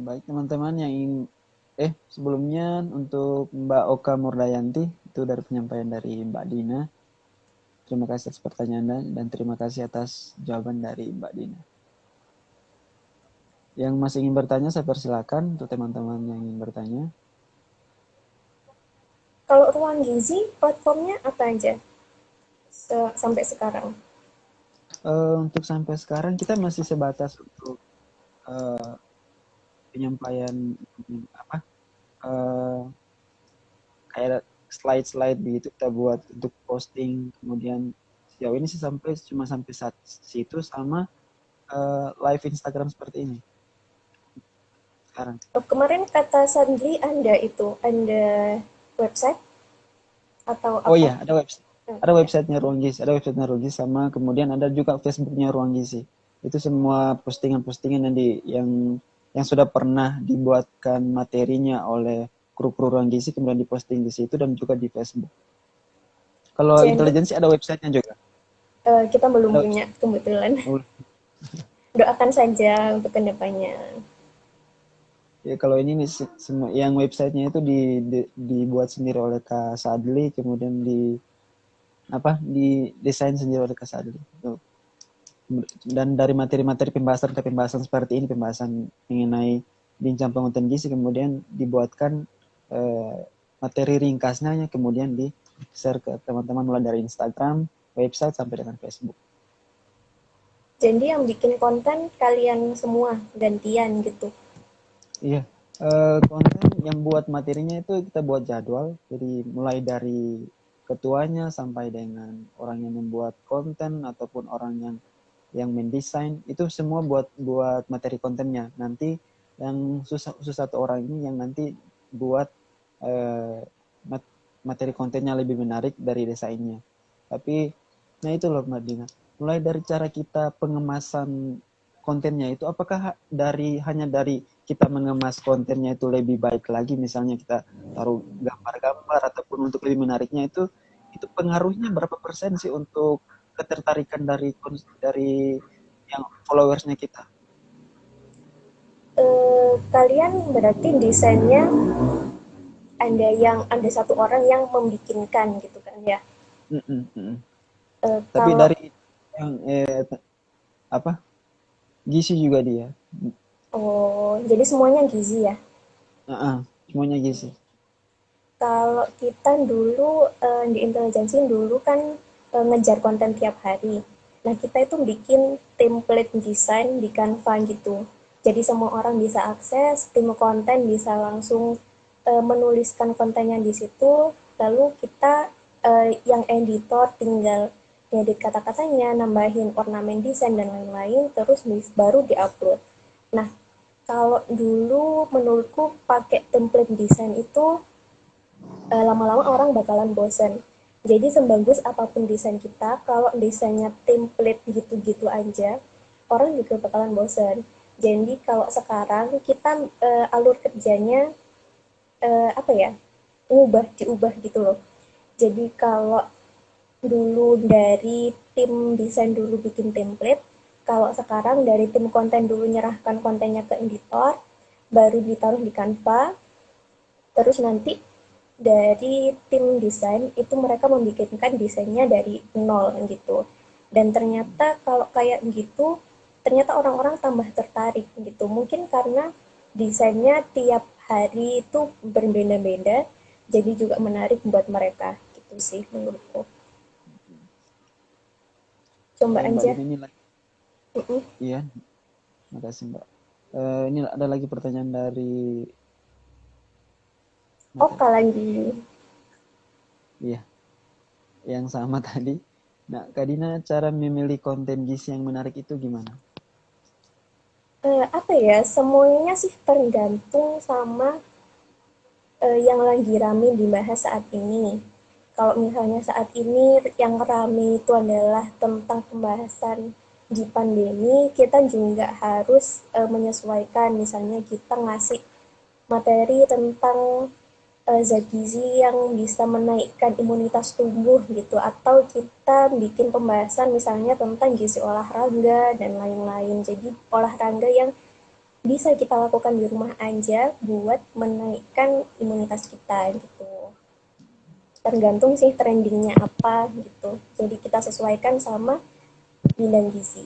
Baik teman-teman yang ingin sebelumnya untuk Mbak Oka Murdayanti itu dari penyampaian dari Mbak Dina. Terima kasih atas pertanyaan dan terima kasih atas jawaban dari Mbak Dina. Yang masih ingin bertanya saya persilakan untuk teman-teman yang ingin bertanya. Kalau ruang gizi platformnya apa aja sampai sekarang? Untuk sampai sekarang kita masih sebatas untuk uh, penyampaian apa kayak slide-slide begitu kita buat untuk posting, kemudian sejauh ini sih cuma sampai situ sama live Instagram seperti ini sekarang. Oh, kemarin kata Sandri Anda website atau Oh apa? iya, ada Iya. websitenya Ruang Gizi, sama kemudian ada juga Facebooknya Ruang Gizi. Itu semua postingan-postingan yang sudah pernah dibuatkan materinya oleh kru-kru Ruang Gizi kemudian diposting di situ dan juga di Facebook. Kalau Jadi intelijensi ada websitenya juga. kita belum Ada punya kebetulan. website. Doakan saja untuk kedepannya. Ya kalau ini nih semua yang websitenya itu dibuat sendiri oleh Kak Sadli, kemudian di desain sendiri oleh Kak Sadli. Dan dari materi-materi pembahasan seperti ini, pembahasan mengenai bincang penguatan gizi, kemudian dibuatkan eh, materi ringkasnya, kemudian di share ke teman-teman mulai dari Instagram, website sampai dengan Facebook. Jadi yang bikin konten kalian semua gantian gitu. Iya, konten yang buat materinya itu kita buat jadwal, jadi mulai dari ketuanya sampai dengan orang yang membuat konten ataupun orang yang mendesain itu semua buat materi kontennya. Nanti yang khusus satu orang ini yang nanti buat eh, materi kontennya lebih menarik dari desainnya. Tapi nah itu loh Mbak Dina. Mulai dari cara kita pengemasan kontennya itu apakah hanya dari kita mengemas kontennya itu lebih baik lagi, misalnya kita taruh gambar-gambar ataupun untuk lebih menariknya itu pengaruhnya berapa persen sih untuk ketertarikan dari yang followersnya kita. Kalian berarti desainnya ada satu orang yang membikinkan gitu kan ya. Mm -mm, mm -mm. Tapi Kalau dari yang apa gizi juga dia. oh jadi semuanya gizi ya. Semuanya gizi. Kalau kita dulu di intelijensi dulu kan ngejar konten tiap hari. Nah kita itu bikin template desain di Canva gitu. Jadi semua orang bisa akses, tim konten bisa langsung menuliskan kontennya di situ. Lalu kita yang editor tinggal edit kata-katanya, nambahin ornamen desain dan lain-lain, terus baru diupload. Nah kalau dulu menurutku pakai template desain itu lama-lama orang bakalan bosen. Jadi sebagus apapun desain kita, kalau desainnya template gitu-gitu aja, orang juga bakalan bosen. Jadi kalau sekarang kita alur kerjanya apa ya, diubah gitu loh. Jadi kalau dulu dari tim desain dulu bikin template, kalau sekarang dari tim konten dulu nyerahkan kontennya ke editor, baru ditaruh di Canva, terus nanti dari tim desain itu mereka membikinkan desainnya dari nol gitu. Dan ternyata kalau kayak gitu, ternyata orang-orang tambah tertarik gitu. Mungkin karena desainnya tiap hari itu berbeda-beda, jadi juga menarik buat mereka gitu sih menurutku. Coba Mbak aja. Dina ini lagi, Mm-mm. iya. Makasih Mbak. Ini ada lagi pertanyaan dari Oh, lagi. iya, yang sama tadi. Nah, Kak Dina, cara memilih konten gizi yang menarik itu gimana? Apa ya, semuanya sih tergantung sama yang lagi rame dibahas saat ini. Kalau misalnya saat ini yang rame itu adalah tentang pembahasan di pandemi, kita juga harus menyesuaikan. Misalnya kita ngasih materi tentang zat gizi yang bisa menaikkan imunitas tubuh gitu, atau kita bikin pembahasan misalnya tentang gizi olahraga dan lain-lain. Jadi olahraga yang bisa kita lakukan di rumah aja buat menaikkan imunitas kita gitu. Tergantung sih trendingnya apa gitu. Jadi kita sesuaikan sama bidang gizi.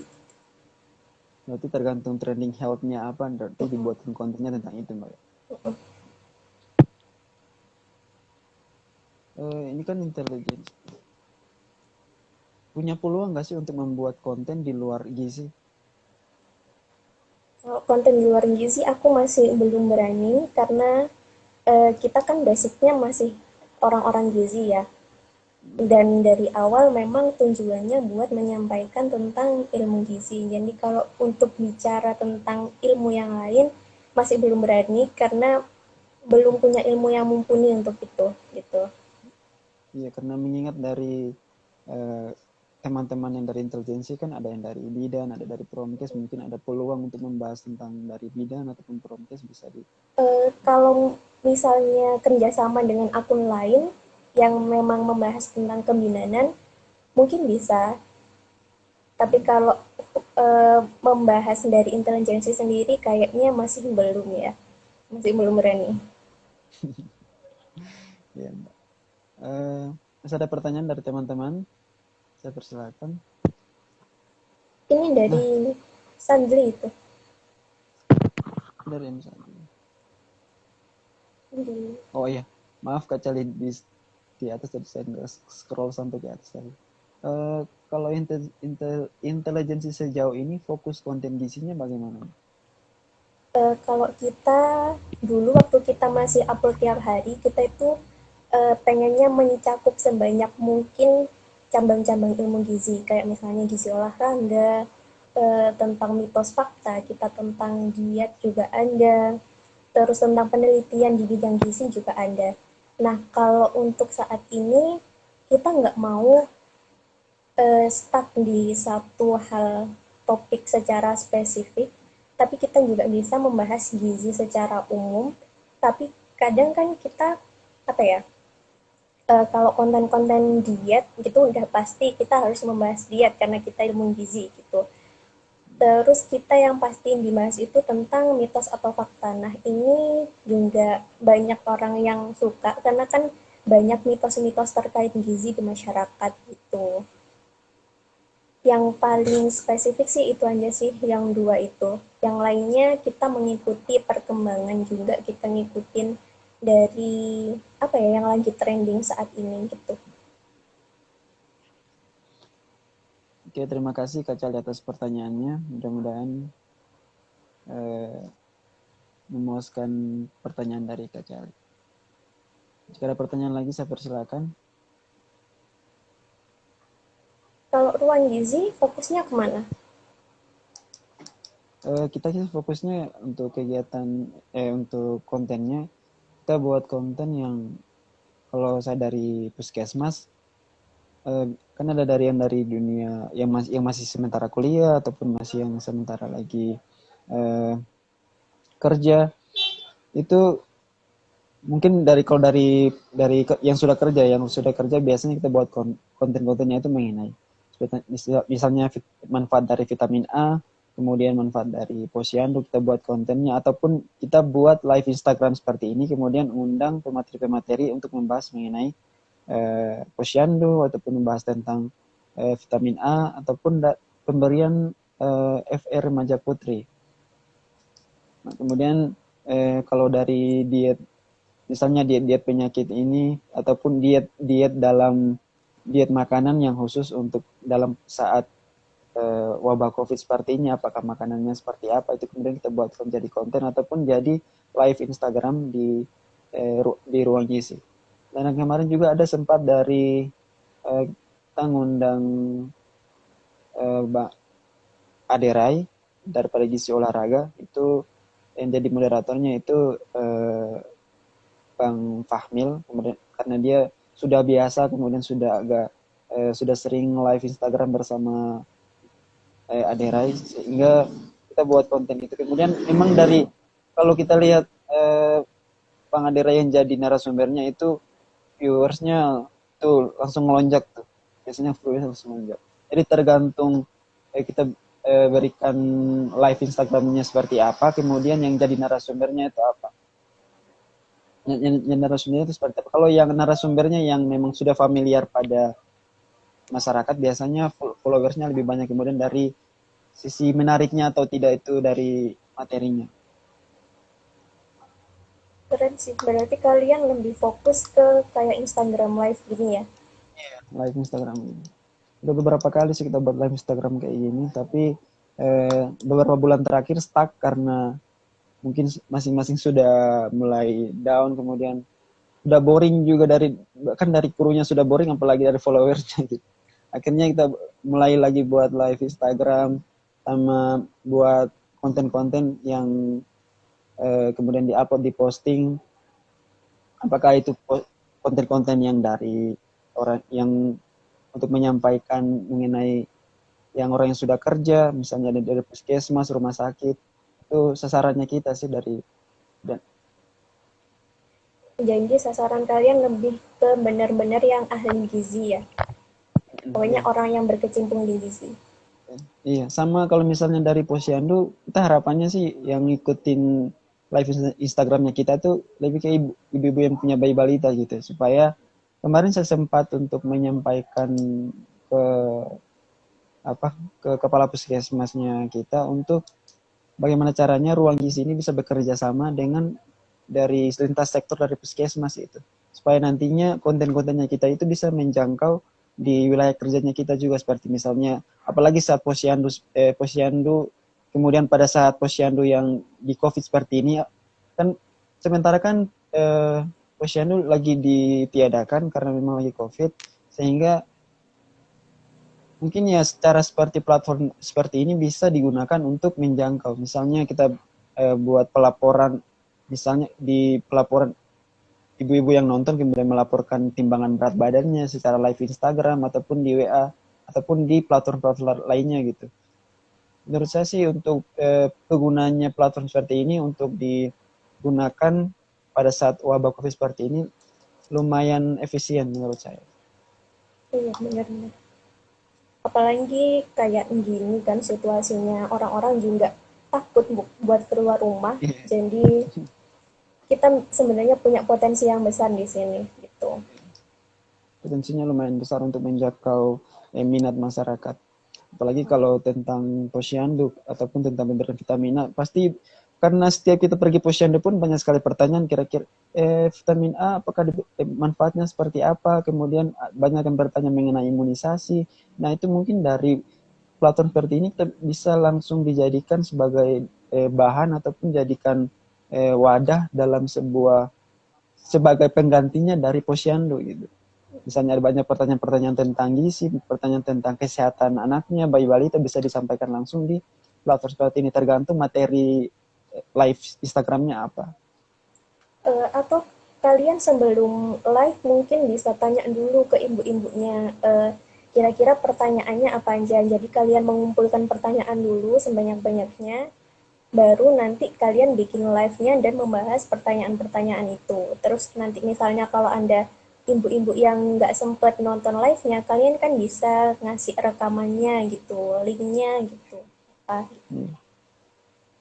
Berarti tergantung trending health-nya apa, berarti Mm-mm. dibuatkan kontennya tentang itu Mbak. Mm-mm. Ini kan intelligence. Punya peluang nggak sih untuk membuat konten di luar gizi? Kalau konten di luar gizi aku masih belum berani karena kita kan basicnya masih orang-orang gizi ya. Dan dari awal memang tujuannya buat menyampaikan tentang ilmu gizi. Jadi kalau untuk bicara tentang ilmu yang lain masih belum berani karena belum punya ilmu yang mumpuni untuk itu gitu. Iya, karena mengingat dari eh, teman-teman yang dari intelijensi kan ada yang dari bidan, ada dari promkes, mungkin ada peluang untuk membahas tentang dari bidan ataupun promkes bisa di. Kalau misalnya kerjasama dengan akun lain yang memang membahas tentang kebidanan mungkin bisa, tapi kalau membahas dari intelijensi sendiri kayaknya masih belum ya, masih belum berani. Ya, Mbak. Masih ada pertanyaan dari teman-teman? Saya persilakan. Ini Nah, dari Sandri itu. dari misalnya. Di, Oh iya, maaf Kak Cali di atas tadi saya nggak scroll sampai ke atas tadi. Kalau intelijensi sejauh ini fokus konten gizinya bagaimana? kalau kita dulu waktu kita masih upload tiap hari, kita itu pengennya mencakup sebanyak mungkin cabang-cabang ilmu gizi, kayak misalnya gizi olahraga, tentang mitos fakta, kita tentang diet juga ada, terus tentang penelitian di bidang gizi juga ada. Nah, kalau untuk saat ini, kita nggak mau stuck di satu hal topik secara spesifik, tapi kita juga bisa membahas gizi secara umum. Tapi kadang kan kita apa ya? Kalau konten-konten diet gitu udah pasti kita harus membahas diet karena kita ilmu gizi gitu. Terus kita yang pasti dibahas itu tentang mitos atau fakta. Nah ini juga banyak orang yang suka karena kan banyak mitos-mitos terkait gizi di masyarakat gitu. Yang paling spesifik sih itu aja sih, yang dua itu. Yang lainnya kita mengikuti perkembangan juga, kita ngikutin dari apa ya yang lagi trending saat ini gitu. Oke, terima kasih Kak Cali atas pertanyaannya. Mudah-mudahan eh, memuaskan pertanyaan dari Kak Cali. Jika ada pertanyaan lagi, saya persilakan. Kalau ruang gizi fokusnya kemana? Kita sih fokusnya untuk kegiatan, untuk kontennya, kita buat konten yang kalau saya dari puskesmas, kan ada dari yang dari dunia yang masih sementara kuliah ataupun masih yang sementara lagi eh, kerja itu mungkin yang sudah kerja biasanya kita buat konten-kontennya itu mengenai misalnya manfaat dari vitamin A, kemudian manfaat dari posyandu, kita buat kontennya ataupun kita buat live Instagram seperti ini kemudian undang pemateri-pemateri untuk membahas mengenai posyandu ataupun membahas tentang vitamin A ataupun pemberian FR remaja putri. Nah, kemudian kalau dari diet, misalnya diet-diet penyakit ini ataupun diet dalam diet makanan yang khusus untuk dalam saat wabah COVID seperti ini, apakah makanannya seperti apa, itu kemudian kita buat jadi konten ataupun jadi live Instagram di ruang gizi. Dan yang kemarin juga ada sempat dari kita ngundang Mbak Aderai daripada gizi olahraga, itu yang jadi moderatornya itu Bang Fahmil, kemudian karena dia sudah biasa, kemudian sudah sering live Instagram bersama Aderai, sehingga kita buat konten itu. Kemudian memang kalau kita lihat Bang Aderai yang jadi narasumbernya itu viewersnya tuh langsung melonjak tuh, biasanya viewersnya langsung melonjak. Jadi tergantung kita berikan live Instagramnya seperti apa, kemudian yang jadi narasumbernya itu apa. Yang narasumbernya itu seperti apa. Kalau yang narasumbernya yang memang sudah familiar pada masyarakat, biasanya followersnya lebih banyak. Kemudian dari sisi menariknya atau tidak itu dari materinya. Keren sih, berarti kalian lebih fokus ke kayak Instagram live gini ya? Live Instagram ini. Udah beberapa kali sih kita buat live Instagram kayak gini, tapi beberapa bulan terakhir stuck karena mungkin masing-masing sudah mulai down, kemudian udah boring juga dari krunya sudah boring, apalagi dari followersnya gitu. Akhirnya kita mulai lagi buat live Instagram sama buat konten-konten yang kemudian diupload, diposting. Apakah itu konten-konten yang dari orang yang untuk menyampaikan mengenai yang orang yang sudah kerja, misalnya dari puskesmas, rumah sakit, itu sasarannya kita sih dan Jadi sasaran kalian lebih ke benar-benar yang ahli gizi ya? Pokoknya iya. orang yang berkecimpung di gizi. Iya, sama kalau misalnya dari Posyandu, kita harapannya sih yang ngikutin live Instagramnya kita tuh lebih kayak ibu-ibu yang punya bayi balita gitu, supaya kemarin saya sempat untuk menyampaikan ke ke kepala puskesmasnya kita untuk bagaimana caranya ruang gizi ini bisa bekerja sama dengan dari lintas sektor dari puskesmas itu, supaya nantinya konten-kontennya kita itu bisa menjangkau di wilayah kerjanya kita juga, seperti misalnya apalagi saat posyandu kemudian pada saat posyandu yang di COVID seperti ini kan, sementara kan posyandu lagi ditiadakan karena memang lagi COVID, sehingga mungkin ya secara seperti platform seperti ini bisa digunakan untuk menjangkau. Misalnya kita buat pelaporan, misalnya di pelaporan ibu-ibu yang nonton kemudian melaporkan timbangan berat badannya secara live Instagram ataupun di WA ataupun di platform-platform lainnya gitu. Menurut saya sih untuk kegunaannya platform seperti ini untuk digunakan pada saat wabah COVID seperti ini lumayan efisien menurut saya. Iya, benar-benar. Apalagi kayak gini kan situasinya, orang-orang juga takut buat keluar rumah. Jadi kita sebenarnya punya potensi yang besar di sini gitu. Potensinya lumayan besar untuk menjangkau minat masyarakat. Apalagi kalau tentang posyandu ataupun tentang pemberian vitamin A, pasti karena setiap kita pergi posyandu pun banyak sekali pertanyaan, kira-kira vitamin A apakah manfaatnya seperti apa, kemudian banyak yang bertanya mengenai imunisasi. Nah itu mungkin dari platform seperti ini kita bisa langsung dijadikan sebagai bahan ataupun jadikan wadah dalam sebagai penggantinya dari posyandu gitu. Misalnya ada banyak pertanyaan-pertanyaan tentang gizi, pertanyaan tentang kesehatan anaknya, bayi balita, bisa disampaikan langsung di platform seperti ini, tergantung materi live Instagramnya apa. Atau kalian sebelum live mungkin bisa tanya dulu ke ibu-ibunya, kira-kira pertanyaannya apa aja. Jadi kalian mengumpulkan pertanyaan dulu sebanyak-banyaknya, baru nanti kalian bikin live-nya dan membahas pertanyaan-pertanyaan itu. Terus nanti misalnya kalau Anda ibu-ibu yang nggak sempet nonton live-nya, kalian kan bisa ngasih rekamannya gitu, link-nya gitu.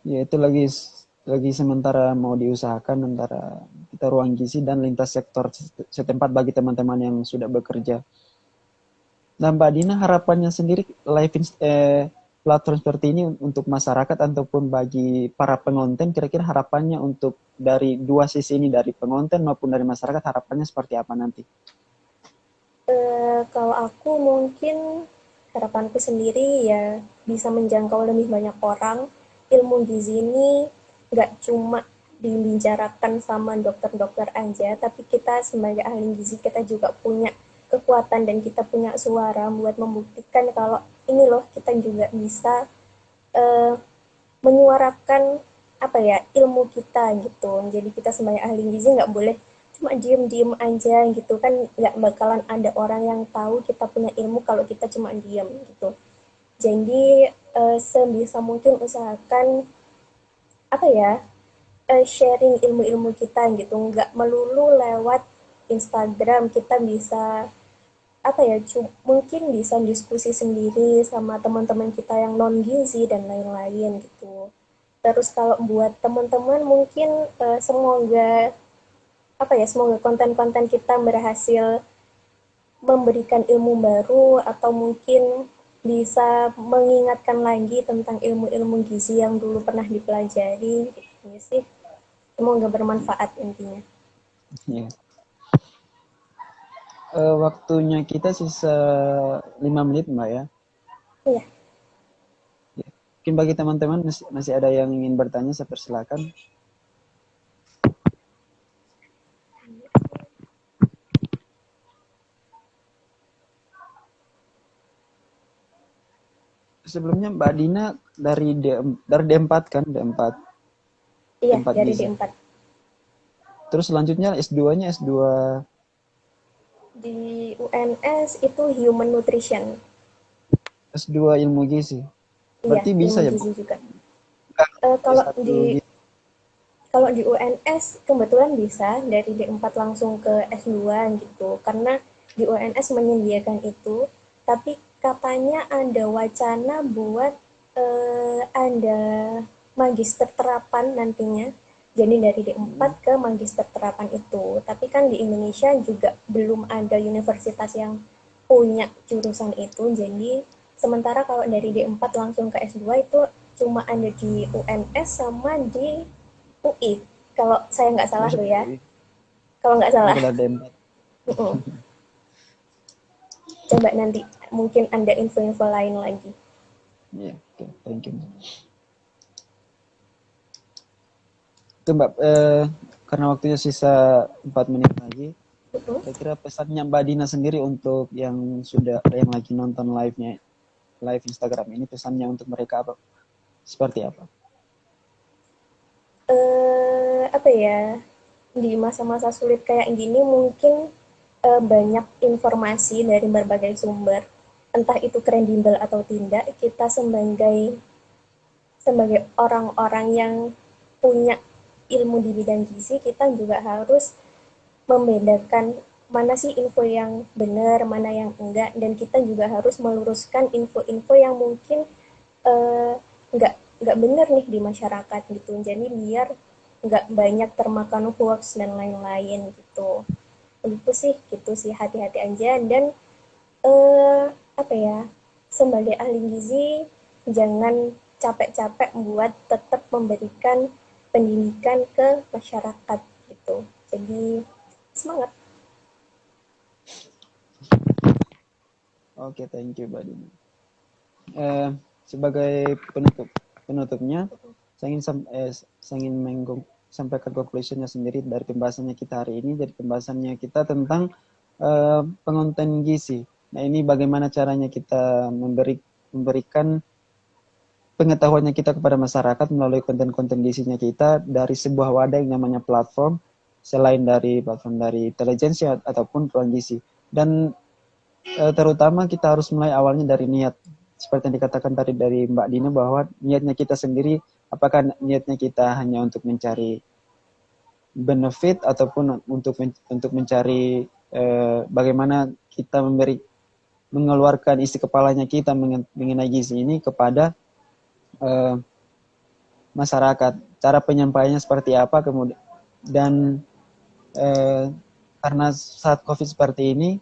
Ya itu lagi sementara mau diusahakan antara kita ruang gizi dan lintas sektor setempat bagi teman-teman yang sudah bekerja. Nah Mbak Dina, harapannya sendiri platform seperti ini untuk masyarakat ataupun bagi para pengonten, kira-kira harapannya untuk dari dua sisi ini, dari pengonten maupun dari masyarakat, harapannya seperti apa nanti? Kalau aku mungkin harapanku sendiri ya bisa menjangkau lebih banyak orang. Ilmu gizi ini nggak cuma dibicarakan sama dokter-dokter aja, tapi kita sebagai ahli gizi kita juga punya kekuatan dan kita punya suara buat membuktikan kalau ini loh kita juga bisa eh, menyuarakan apa ya ilmu kita gitu. Jadi kita sebagai ahli gizi nggak boleh cuma diem-diem aja gitu kan, nggak bakalan ada orang yang tahu kita punya ilmu kalau kita cuma diem gitu. Jadi sebisa mungkin usahakan apa ya sharing ilmu-ilmu kita gitu, nggak melulu lewat Instagram. Kita bisa apa ya mungkin bisa diskusi sendiri sama teman-teman kita yang non gizi dan lain-lain gitu. Terus kalau buat teman-teman mungkin semoga apa ya semoga konten-konten kita berhasil memberikan ilmu baru atau mungkin bisa mengingatkan lagi tentang ilmu-ilmu gizi yang dulu pernah dipelajari gitu sih. Semoga bermanfaat intinya. Ya. Waktunya kita sisa 5 menit Mbak ya. Iya. Ya. Mungkin bagi teman-teman masih ada yang ingin bertanya, saya persilakan. Sebelumnya Mbak Dina dari D4 kan, D4. Iya, D4 dari gizi. D4. Terus selanjutnya S2-nya S2 Di UNS itu Human Nutrition. S2 ilmu gizi. Iya, Berarti ilmu bisa ya, Bu? gizi juga. Enggak, Kalau S1 di gitu. kalau di UNS kebetulan bisa dari D4 langsung ke S2 gitu. Karena di UNS menyediakan itu, tapi katanya ada wacana buat ada magister terapan nantinya. Jadi dari D4 ke magister terapan itu. Tapi kan di Indonesia juga belum ada universitas yang punya jurusan itu. Jadi sementara kalau dari D4 langsung ke S2 itu cuma ada di UNS sama di UI. Kalau saya nggak salah Masuk loh ya. UI. Kalau nggak Oh, salah. kalau D4. Coba nanti mungkin ada info-info lain lagi. Iya, oke, thank you. Itu Mbak, karena waktunya sisa 4 menit lagi, kira-kira pesannya Mbak Dina sendiri untuk yang yang lagi nonton live Instagram ini, pesannya untuk mereka apa? Seperti apa? Apa ya, di masa-masa sulit kayak gini mungkin banyak informasi dari berbagai sumber, entah itu kredibel atau tidak. Kita sebagai sebagai orang-orang yang punya ilmu di bidang gizi, kita juga harus membedakan mana sih info yang benar, mana yang enggak, dan kita juga harus meluruskan info-info yang mungkin eh, nggak benar nih di masyarakat gitu. Jadi biar nggak banyak termakan hoax dan lain-lain gitu. Gitu sih hati-hati aja dan apa ya sebagai ahli gizi jangan capek-capek buat tetap memberikan pendidikan ke masyarakat gitu. Jadi semangat. Oke, thank you Mbak Dina. Sebagai penutupnya, saya ingin sampaikan conclusionnya sendiri dari pembahasannya kita hari ini. Jadi pembahasannya kita tentang pengonten gizi. Nah, ini bagaimana caranya kita memberikan pengetahuannya kita kepada masyarakat melalui konten-konten gizinya kita dari sebuah wadah yang namanya platform, selain dari platform dari intelijensi ataupun ruang gizi. Dan terutama kita harus mulai awalnya dari niat. Seperti yang dikatakan tadi dari Mbak Dina, bahwa niatnya kita sendiri, apakah niatnya kita hanya untuk mencari benefit ataupun untuk mencari bagaimana kita mengeluarkan isi kepalanya kita mengenai gizi ini kepada masyarakat. Cara penyampaiannya seperti apa, kemudian dan karena saat COVID seperti ini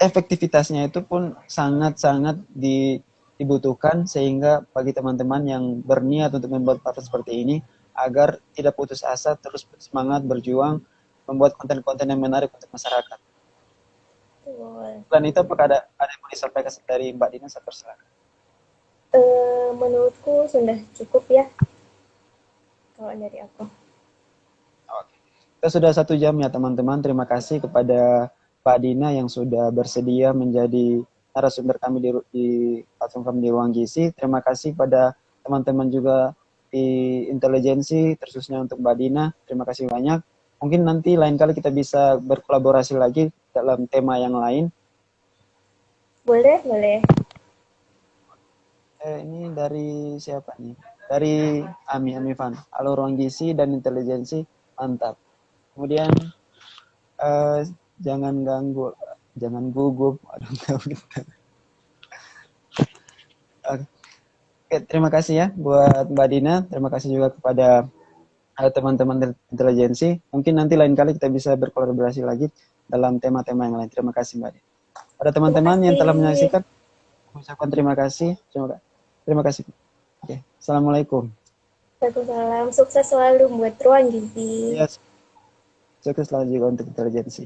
efektivitasnya itu pun sangat-sangat dibutuhkan, sehingga bagi teman-teman yang berniat untuk membuat platform seperti ini agar tidak putus asa, terus semangat berjuang membuat konten-konten yang menarik untuk masyarakat. Betul. Selain itu apakah ada yang mau disampaikan dari Mbak Dina? Saya persilakan. Menurutku sudah cukup ya kalau dari aku. Oke. Kita sudah 1 jam ya teman-teman. Terima kasih kepada Pak Dina yang sudah bersedia menjadi narasumber kami di platform kami di Ruang Gizi. Terima kasih pada teman-teman juga di intelijensi, khususnya untuk Mbak Dina. Terima kasih banyak. Mungkin nanti lain kali kita bisa berkolaborasi lagi dalam tema yang lain. Boleh, boleh. Ini dari siapa nih? Dari Amifan. Halo Ruang Gizi dan intelijensi, mantap. Kemudian eh, jangan ganggu, jangan gugup. Aduh, Oke, terima kasih ya buat Mbak Dina. Terima kasih juga kepada teman-teman intelijensi. Mungkin nanti lain kali kita bisa berkolaborasi lagi dalam tema-tema yang lain. Terima kasih Mbak Dina. Pada Terima teman-teman yang telah kasih. menyaksikan, ucapkan terima kasih. Terima kasih. Oke, assalamualaikum. Waalaikumsalam. Sukses selalu buat Ruang Gizi. Yes, sukses selalu juga untuk intelijensi.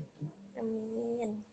Amin.